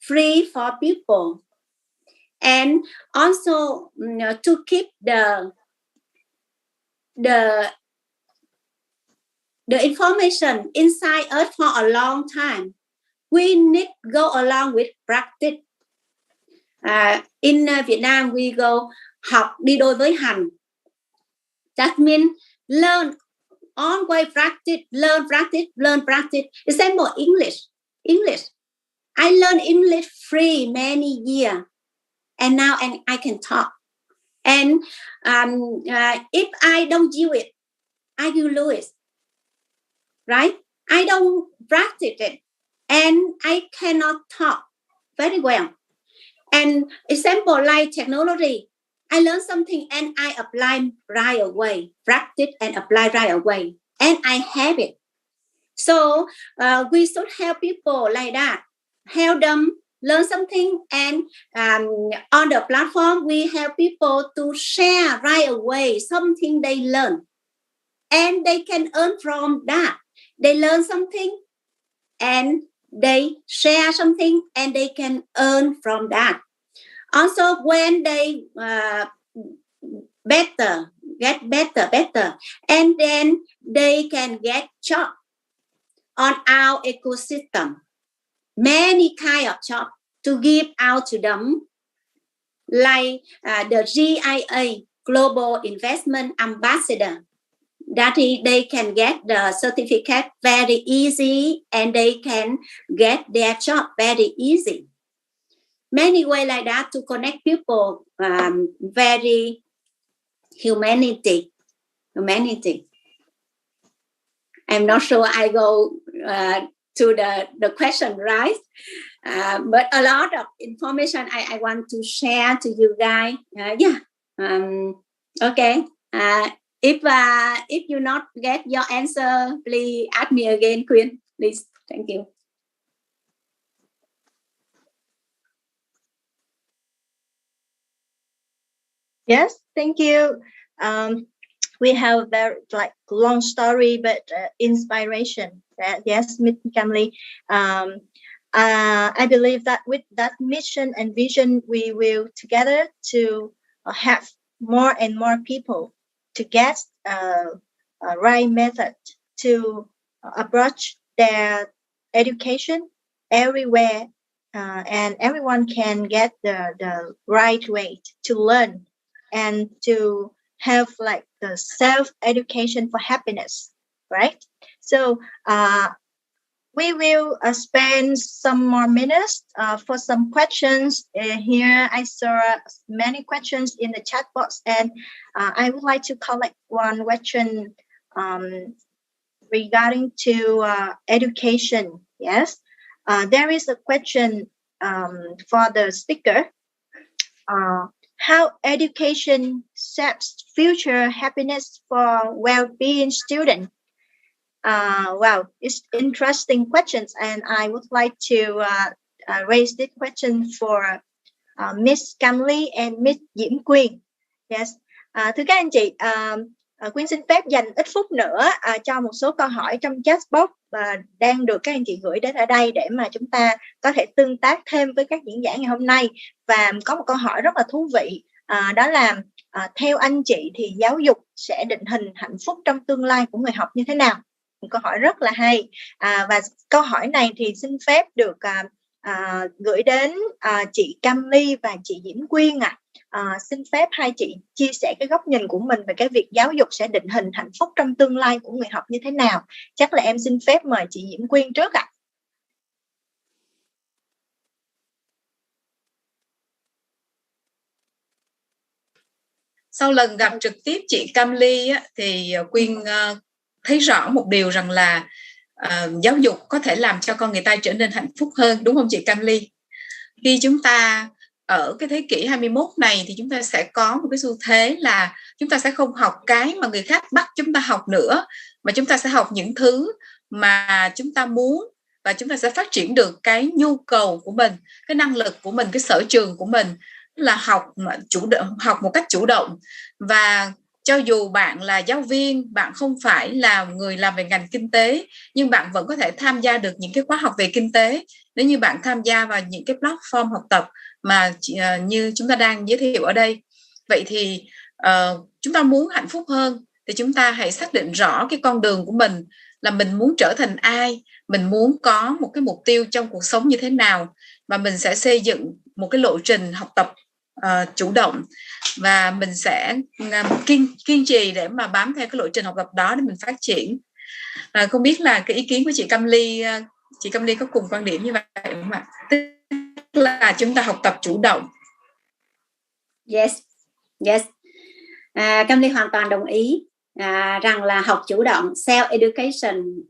free for people, and also to keep the information inside us for a long time. We need go along with practice. In Vietnam, we go học đi đôi với hành. That means learn, always practice, learn, practice. Example, English. I learned English free many years, and now I can talk. And if I don't use it, I will lose it. Right? I don't practice it, and I cannot talk very well. And example like technology, I learn something and I apply right away, practice and apply right away, and I have it. So we should help people like that, help them learn something, and on the platform we help people to share right away something they learn, and they can earn from that. They learn something and they share something, and they can earn from that. Also, when they get better, and then they can get job on our ecosystem. Many kind of job. to give out to them, like the GIA, Global Investment Ambassador, that they can get the certificate very easy and they can get their job very easy. Many ways like that to connect people, very humanity. I'm not sure I go to the question right, but a lot of information I want to share to you guys. Okay. If you not get your answer, please ask me again, Quyên. Please. Thank you. Yes, thank you. We have very long story, but inspiration. Yes, Ms. Camli. I believe that with that mission and vision, we will together to have more and more people to get a right method to approach their education everywhere, and everyone can get the right way to learn and to have like the self-education for happiness, right? So we will spend some more minutes for some questions. Here I saw many questions in the chat box, and I would like to collect one question regarding to education. Yes, there is a question for the speaker. How education shapes future happiness for well-being students? Wow, it's interesting questions, and I would like to raise this question for Miss Camli and Miss 𝑠𝒐𝒏𝒈. Yes, thưa các anh chị, Quyên xin phép dành ít phút nữa cho một số câu hỏi trong chat box đang được các anh chị gửi đến ở đây để mà chúng ta có thể tương tác thêm với các diễn giả ngày hôm nay. Và có một câu hỏi rất là thú vị, đó là theo anh chị thì giáo dục sẽ định hình hạnh phúc trong tương lai của người học như thế nào? Một câu hỏi rất là hay, và câu hỏi này thì xin phép được gửi đến chị Camli và chị 𝒂𝒐𝒏𝒈 ạ. Xin phép hai chị chia sẻ cái góc nhìn của mình về cái việc giáo dục sẽ định hình hạnh phúc trong tương lai của người học như thế nào. Chắc là em xin phép mời chị 𝒂𝒂𝒈 trước ạ. Sau lần gặp trực tiếp chị Camli thì Quyên thấy rõ một điều rằng là giáo dục có thể làm cho con người ta trở nên hạnh phúc hơn, đúng không chị Camli? Khi chúng ta ở cái thế kỷ 21 này thì chúng ta sẽ có một cái xu thế là chúng ta sẽ không học cái mà người khác bắt chúng ta học nữa, mà chúng ta sẽ học những thứ mà chúng ta muốn, và chúng ta sẽ phát triển được cái nhu cầu của mình, cái năng lực của mình, cái sở trường của mình, là học một cách chủ động. Và cho dù bạn là giáo viên, bạn không phải là người làm về ngành kinh tế, nhưng bạn vẫn có thể tham gia được những cái khóa học về kinh tế nếu như bạn tham gia vào những cái platform học tập mà như chúng ta đang giới thiệu ở đây. Vậy thì chúng ta muốn hạnh phúc hơn thì chúng ta hãy xác định rõ cái con đường của mình, là mình muốn trở thành ai, mình muốn có một cái mục tiêu trong cuộc sống như thế nào, và mình sẽ xây dựng một cái lộ trình học tập chủ động, và mình sẽ kiên trì để mà bám theo cái lộ trình học tập đó để mình phát triển. Không biết là cái ý kiến của chị Camli có cùng quan điểm như vậy không ạ? Tức là chúng ta học tập chủ động. Yes. Camli hoàn toàn đồng ý rằng là học chủ động, self-education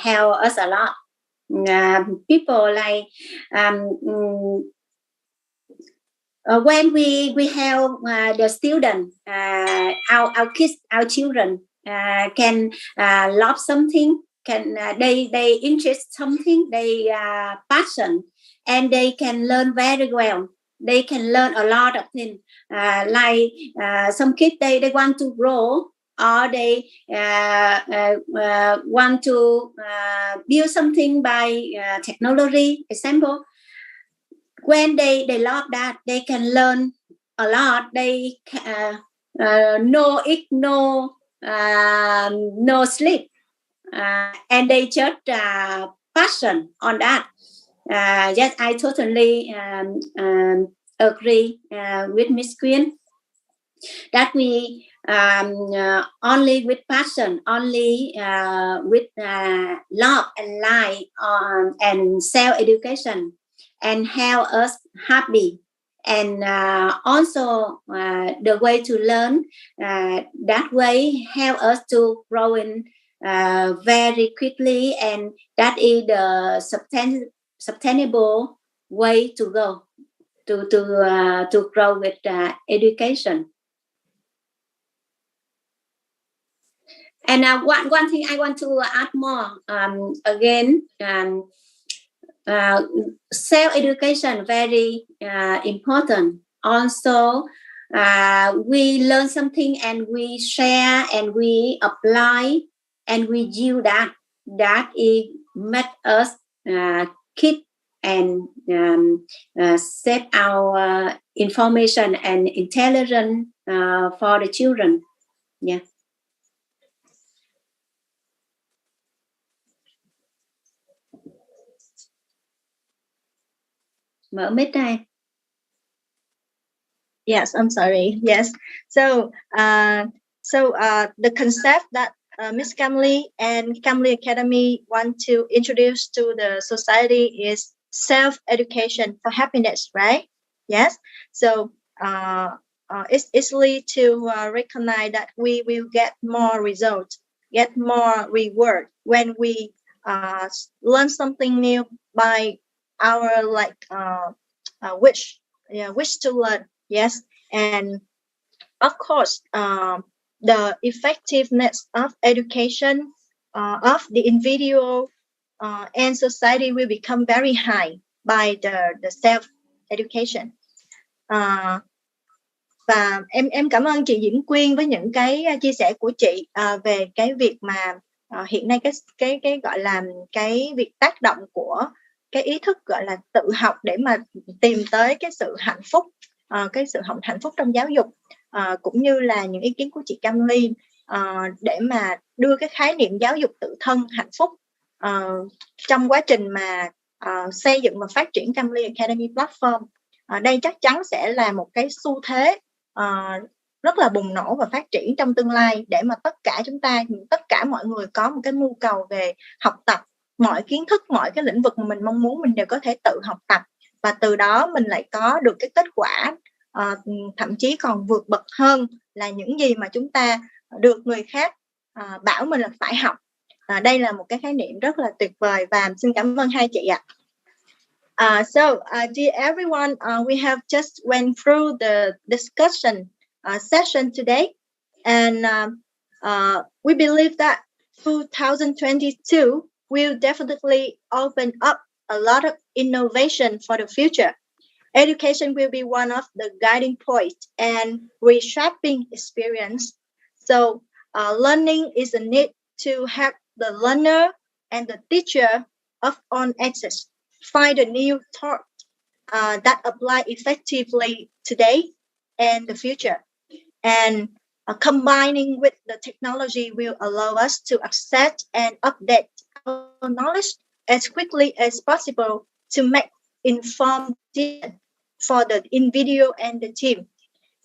help us a lot. People like when we help the student, our kids, our children can love something, can they interest something, they passion, and they can learn very well. They can learn a lot of things. Like some kids, they want to grow, or they want to build something by technology, example. When they love that, they can learn a lot. They no eat, no sleep, and they just passion on that. Yes, I totally agree with Miss Quyên that we only with passion, only with love and light and self-education and help us happy. And also the way to learn that way help us to grow in very quickly, and that is the sustainable way to go to grow with education. And one thing I want to add more again. Self-education very important. Also, we learn something and we share and we apply and we use that. That it make us keep and save our information and intelligence for the children. Yeah. Mở mic đây. Yes, I'm sorry. Yes. So the concept that Miss Camli and Camli Academy want to introduce to the society is self-education for happiness, right? Yes. So it's easily to recognize that we will get more results, get more reward when we learn something new by our wish to learn. Yes. And of course the effectiveness of education of the individual and society will become very high by the self-education. Và em cảm ơn chị 𝒂𝒐 với những cái chia sẻ của chị về cái việc mà hiện nay cái gọi là cái việc tác động của cái ý thức gọi là tự học để mà tìm tới cái sự hạnh phúc, hạnh phúc trong giáo dục, cũng như là những ý kiến của chị Camli để mà đưa cái khái niệm giáo dục tự thân hạnh phúc trong quá trình mà xây dựng và phát triển Camli Academy platform. Đây chắc chắn sẽ là một cái xu thế rất là bùng nổ và phát triển trong tương lai, để mà tất cả mọi người có một cái nhu cầu về học tập, mọi kiến thức, mọi cái lĩnh vực mà mình mong muốn mình đều có thể tự học tập, và từ đó mình lại có được cái kết quả thậm chí còn vượt bậc hơn là những gì mà chúng ta được người khác bảo mình là phải học. Đây là một cái khái niệm rất là tuyệt vời và xin cảm ơn hai chị ạ. Dear everyone, we have just went through the discussion session today, and we believe that 2022 will definitely open up a lot of innovation for the future. Education will be one of the guiding points and reshaping experience. So learning is a need to help the learner and the teacher of on access find a new thought that apply effectively today and the future. And combining with the technology will allow us to access and update our knowledge as quickly as possible to make informed decisions for the individual and the team.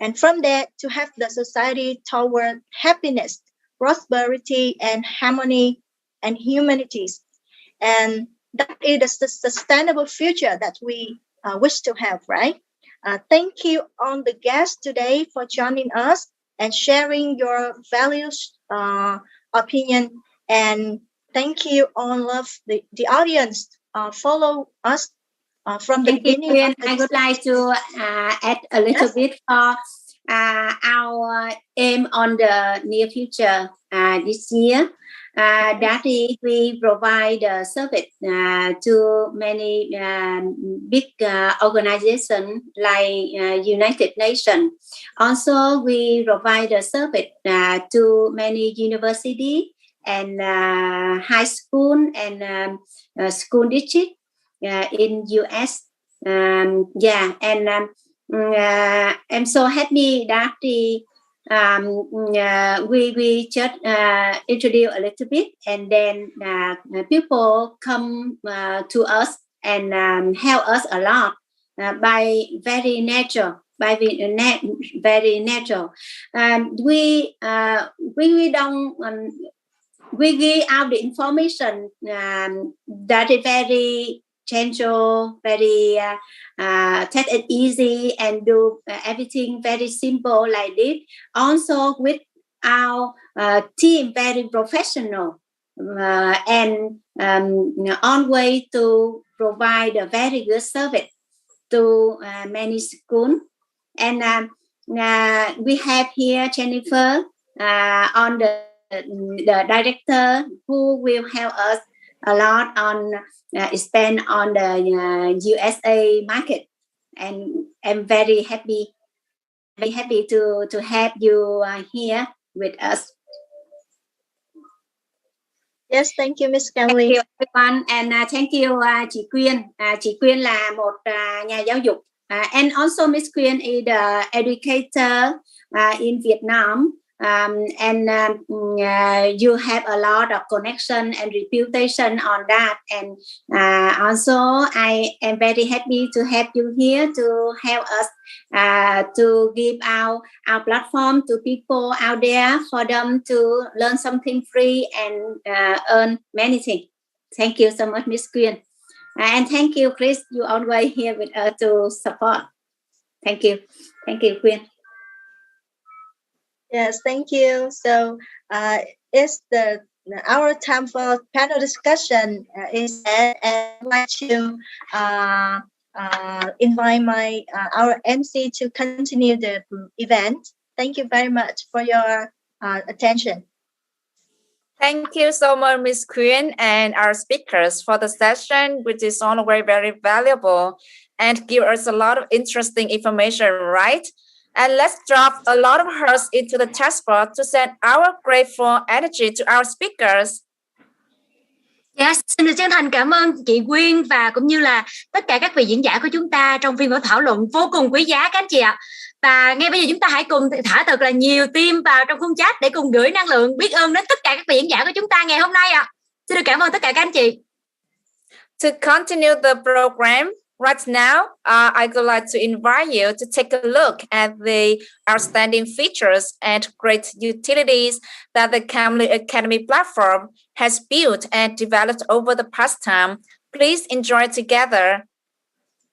And from there, to have the society toward happiness, prosperity, and harmony and humanities. And that is the sustainable future that we wish to have, right? Thank you all the guests today for joining us and sharing your values, opinion, and thank you all of the audience. Follow us from the beginning. I would like to add a little bit for our aim on the near future this year. That is, we provide service to many big organizations like United Nations. Also, we provide a service to many universities and high school and school district in US. I'm so happy that we just introduce a little bit, and then people come to us and help us a lot by very natural. Very natural. We don't. We give out the information that is very gentle, very take it easy, and do everything very simple like this. Also with our team, very professional, and on way to provide a very good service to many schools. And we have here Jennifer on the director, who will help us a lot on expand on the USA market. And I'm very happy to have you here with us. Yes, thank you, Miss Camli. Thank you everyone, and thank you chị Quyên. Chị Quyên là một nhà giáo dục, and also Miss Quyên is the educator in Vietnam. And you have a lot of connection and reputation on that, and also I am very happy to have you here to help us to give our platform to people out there for them to learn something free and earn many things. Thank you so much, Miss Quyên, and thank you, Chris. You always here with us to support. Thank you, Quyên. Yes, thank you. So it's our time for panel discussion is, and I'd like to invite our MC to continue the event. Thank you very much for your attention. Thank you so much, Ms. Quyên, and our speakers for the session, which is always very valuable and give us a lot of interesting information, right? And let's drop a lot of hearts into the chat box to send our grateful energy to our speakers. Yes, xin được chân thành cảm ơn chị Quyên và cũng như là tất cả các vị diễn giả của chúng ta trong phiên buổi thảo luận vô cùng quý giá các anh chị ạ. Và ngay bây giờ chúng ta hãy cùng thả thật là nhiều tim vào trong khung chat để cùng gửi năng lượng biết ơn đến tất cả các vị diễn giả của chúng ta ngày hôm nay ạ. Xin được cảm ơn tất cả các anh chị. To continue the program, right now, I would like to invite you to take a look at the outstanding features and great utilities that the Camli Academy platform has built and developed over the past time. Please enjoy together.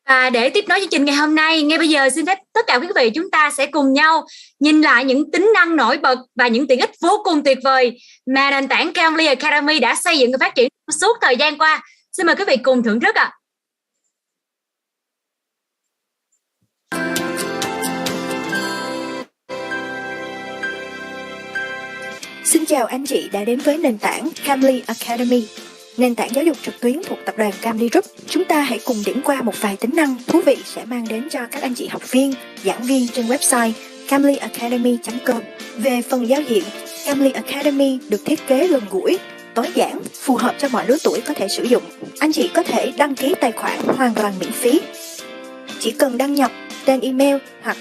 Và để tiếp nối chương trình ngày hôm nay, ngay bây giờ xin phép tất cả quý vị chúng ta sẽ cùng nhau nhìn lại những tính năng nổi bật và những tiện ích vô cùng tuyệt vời mà nền tảng Camli Academy đã xây dựng và phát triển suốt thời gian qua. Xin mời quý vị cùng thưởng thức ạ. Xin chào anh chị đã đến với nền tảng Camli Academy, nền tảng giáo dục trực tuyến thuộc tập đoàn Camli Group. Chúng ta hãy cùng điểm qua một vài tính năng thú vị sẽ mang đến cho các anh chị học viên, giảng viên trên website camliacademy.com. Về phần giao diện, Camli Academy được thiết kế gần gũi, tối giản, phù hợp cho mọi lứa tuổi có thể sử dụng. Anh chị có thể đăng ký tài khoản hoàn toàn miễn phí. Chỉ cần đăng nhập tên email hoặc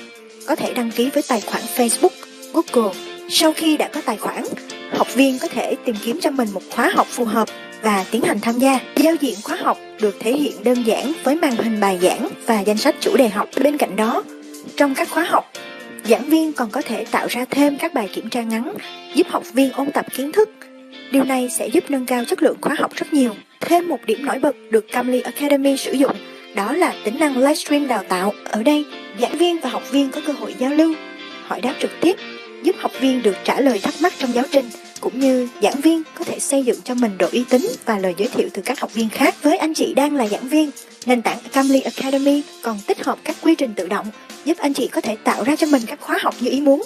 có thể đăng ký với tài khoản Facebook, Google. Sau khi đã có tài khoản, học viên có thể tìm kiếm cho mình một khóa học phù hợp và tiến hành tham gia. Giao diện khóa học được thể hiện đơn giản với màn hình bài giảng và danh sách chủ đề học. Bên cạnh đó, trong các khóa học, giảng viên còn có thể tạo ra thêm các bài kiểm tra ngắn giúp học viên ôn tập kiến thức. Điều này sẽ giúp nâng cao chất lượng khóa học rất nhiều. Thêm một điểm nổi bật được Camli Academy sử dụng, đó là tính năng livestream đào tạo. Ở đây, giảng viên và học viên có cơ hội giao lưu, hỏi đáp trực tiếp, giúp học viên được trả lời thắc mắc trong giáo trình, cũng như giảng viên có thể xây dựng cho mình độ uy tín và lời giới thiệu từ các học viên khác. Với anh chị đang là giảng viên, nền tảng Camli Academy còn tích hợp các quy trình tự động giúp anh chị có thể tạo ra cho mình các khóa học như ý muốn.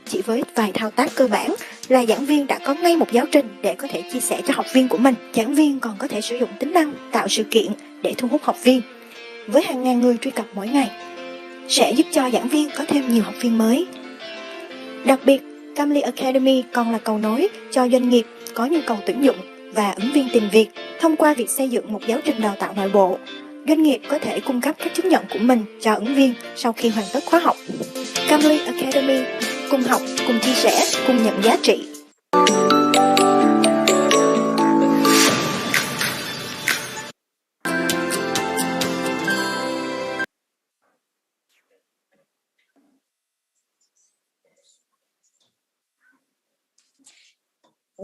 Chỉ với vài thao tác cơ bản là giảng viên đã có ngay một giáo trình để có thể chia sẻ cho học viên của mình. Giảng viên còn có thể sử dụng tính năng tạo sự kiện để thu hút học viên. Với hàng ngàn người truy cập mỗi ngày, sẽ giúp cho giảng viên có thêm nhiều học viên mới. Đặc biệt, Camli Academy còn là cầu nối cho doanh nghiệp có nhu cầu tuyển dụng và ứng viên tìm việc. Thông qua việc xây dựng một giáo trình đào tạo nội bộ, doanh nghiệp có thể cung cấp các chứng nhận của mình cho ứng viên sau khi hoàn tất khóa học. Camli Academy, cùng học, cùng chia sẻ, cùng nhận giá trị.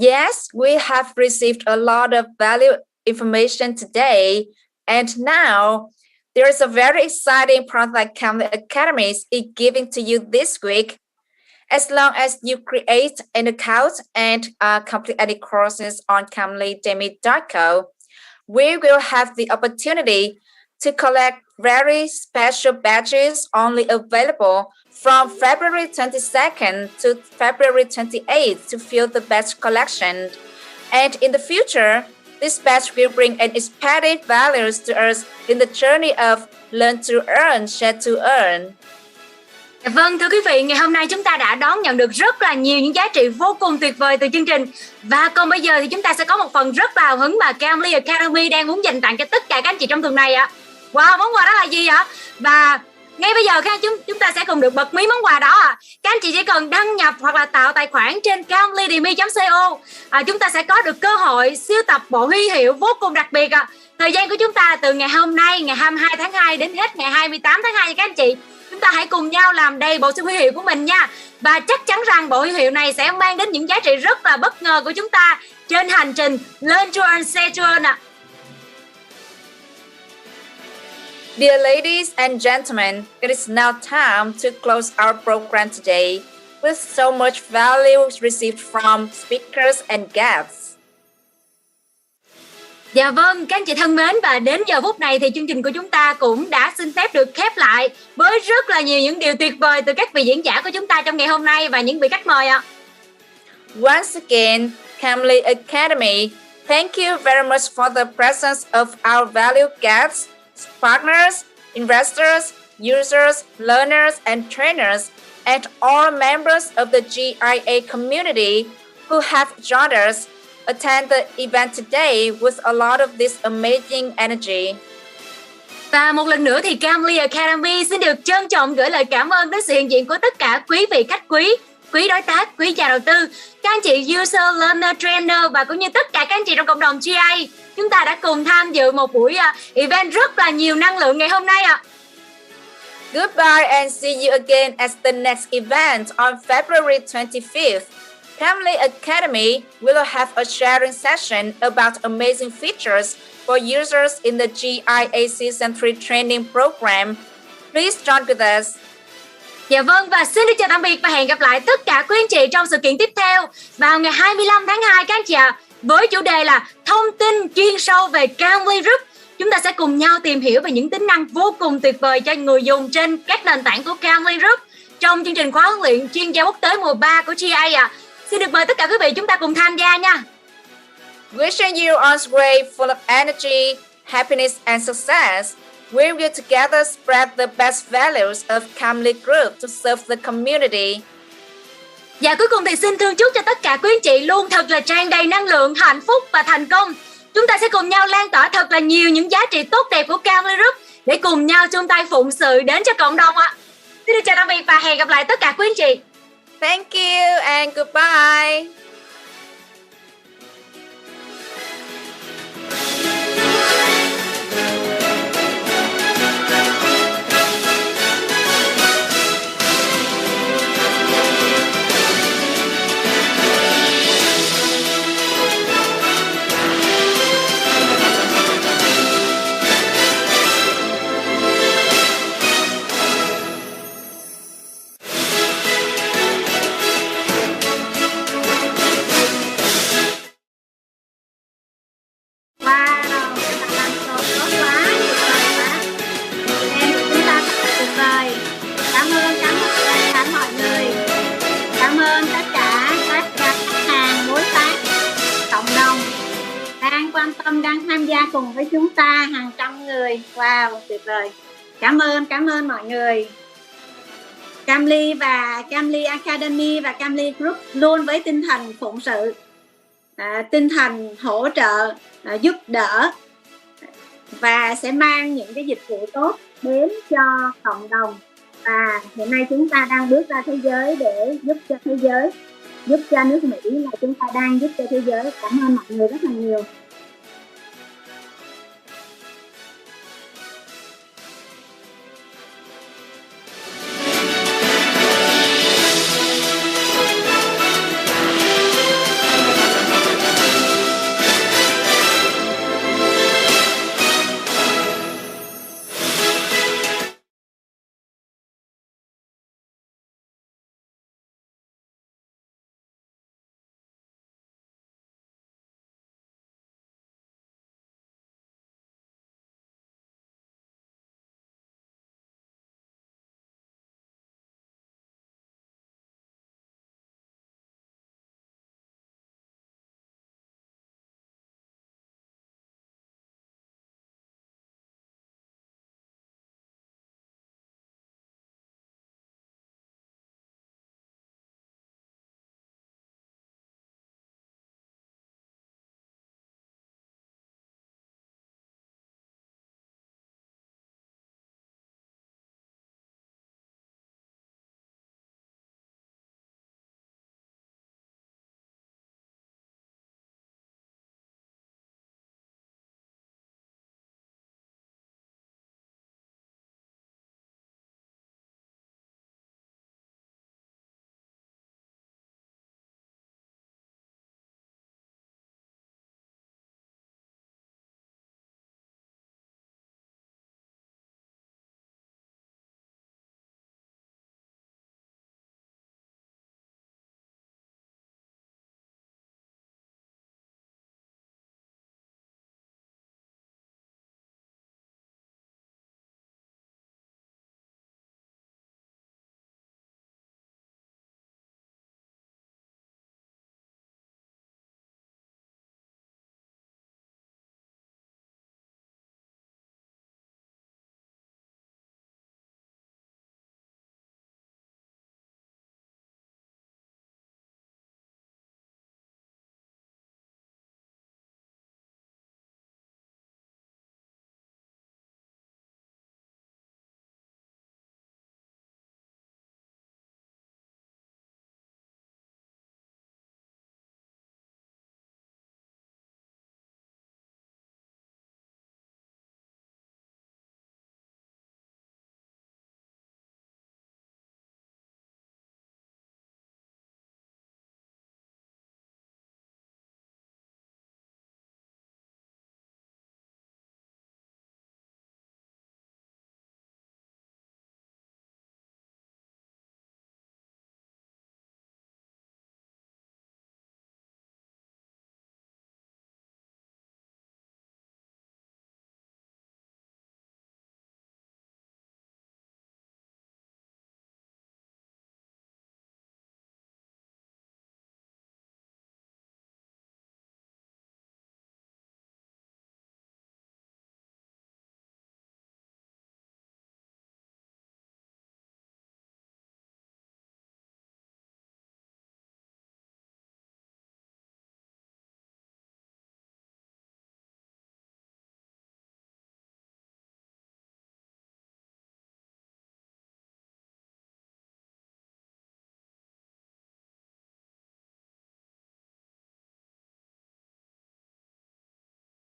Yes, we have received a lot of valuable information today, and now there is a very exciting product Camli Academy is giving to you this week. As long as you create an account and complete any courses on 𝐶𝑎𝑚𝐿𝑦.co, we will have the opportunity to collect very special badges only available from February 22nd to February 28th to fill the badge collection. And in the future, this badge will bring an expanded values to us in the journey of learn to earn, share to earn. Vâng, thưa quý vị, ngày hôm nay chúng ta đã đón nhận được rất là nhiều những giá trị vô cùng tuyệt vời từ chương trình. Và còn bây giờ thì chúng ta sẽ có một phần rất là hào hứng mà Camli Academy đang muốn dành tặng cho tất cả các anh chị trong tuần này ạ. Wow, món quà đó là gì ạ? Và ngay bây giờ chúng ta sẽ cùng được bật mí món quà đó ạ. Các anh chị chỉ cần đăng nhập hoặc là tạo tài khoản trên camli.co. Chúng ta sẽ có được cơ hội siêu tập bộ huy hiệu vô cùng đặc biệt ạ. Thời gian của chúng ta từ ngày hôm nay, ngày 22 tháng 2 đến hết ngày 28 tháng 2 nha các anh chị. Chúng ta hãy cùng nhau làm đầy bộ siêu huy hiệu của mình nha. Và chắc chắn rằng bộ huy hiệu này sẽ mang đến những giá trị rất là bất ngờ của chúng ta trên hành trình learn to earn, share to earn ạ. Dear ladies and gentlemen, it is now time to close our program today with so much value received from speakers and guests. Dạ vâng, các anh chị thân mến, và đến giờ phút này thì chương trình của chúng ta cũng đã xin phép được khép lại với rất là nhiều những điều tuyệt vời từ các vị diễn giả của chúng ta trong ngày hôm nay và những vị khách mời ạ. Once again, Camli Academy, thank you very much for the presence of our valued guests, partners, investors, users, learners, and trainers, and all members of the GIA community who have joined us. Attend the event today with a lot of this amazing energy. Và một lần nữa thì Camli Academy xin được trân trọng gửi lời cảm ơn đến sự hiện diện của tất cả quý vị khách quý đối tác, quý nhà đầu tư, các anh chị user, learner, trainer và cũng như tất cả các anh chị trong cộng đồng GIA. Chúng ta đã cùng tham dự một buổi event rất là nhiều năng lượng ngày hôm nay ạ. Goodbye and see you again at the next event on February 25th. Camli Academy will have a sharing session about amazing features for users in the GIA Season 3 training program. Please join with us. Dạ vâng, và xin được chào tạm biệt và hẹn gặp lại tất cả quý anh chị trong sự kiện tiếp theo vào ngày 25 tháng 2 các anh chị ạ. Với chủ đề là thông tin chuyên sâu về Camli Group. Chúng ta sẽ cùng nhau tìm hiểu về những tính năng vô cùng tuyệt vời cho người dùng trên các nền tảng của Camli Group trong chương trình khóa huấn luyện chuyên gia quốc tế mùa 3 của GIA ạ. Xin được mời tất cả quý vị chúng ta cùng tham gia nha. Wishing you on way full of energy, happiness and success. We will together spread the best values of Camli Group to serve the community. Và cuối cùng thì xin thương chúc cho tất cả quý anh chị luôn thật là tràn đầy năng lượng, hạnh phúc và thành công. Chúng ta sẽ cùng nhau lan tỏa thật là nhiều những giá trị tốt đẹp của Camli Group để cùng nhau chung tay phụng sự đến cho cộng đồng ạ. Xin được chào tạm biệt và hẹn gặp lại tất cả quý anh chị. Thank you and goodbye. Đang tham gia cùng với chúng ta hàng trăm người. Wow, tuyệt vời. Cảm ơn mọi người. Camli và Camli Academy và Camli Group luôn với tinh thần phụng sự, tinh thần hỗ trợ, giúp đỡ và sẽ mang những cái dịch vụ tốt đến cho cộng đồng. Và hiện nay chúng ta đang bước ra thế giới để giúp cho thế giới, giúp cho nước Mỹ là chúng ta đang giúp cho thế giới. Cảm ơn mọi người rất là nhiều.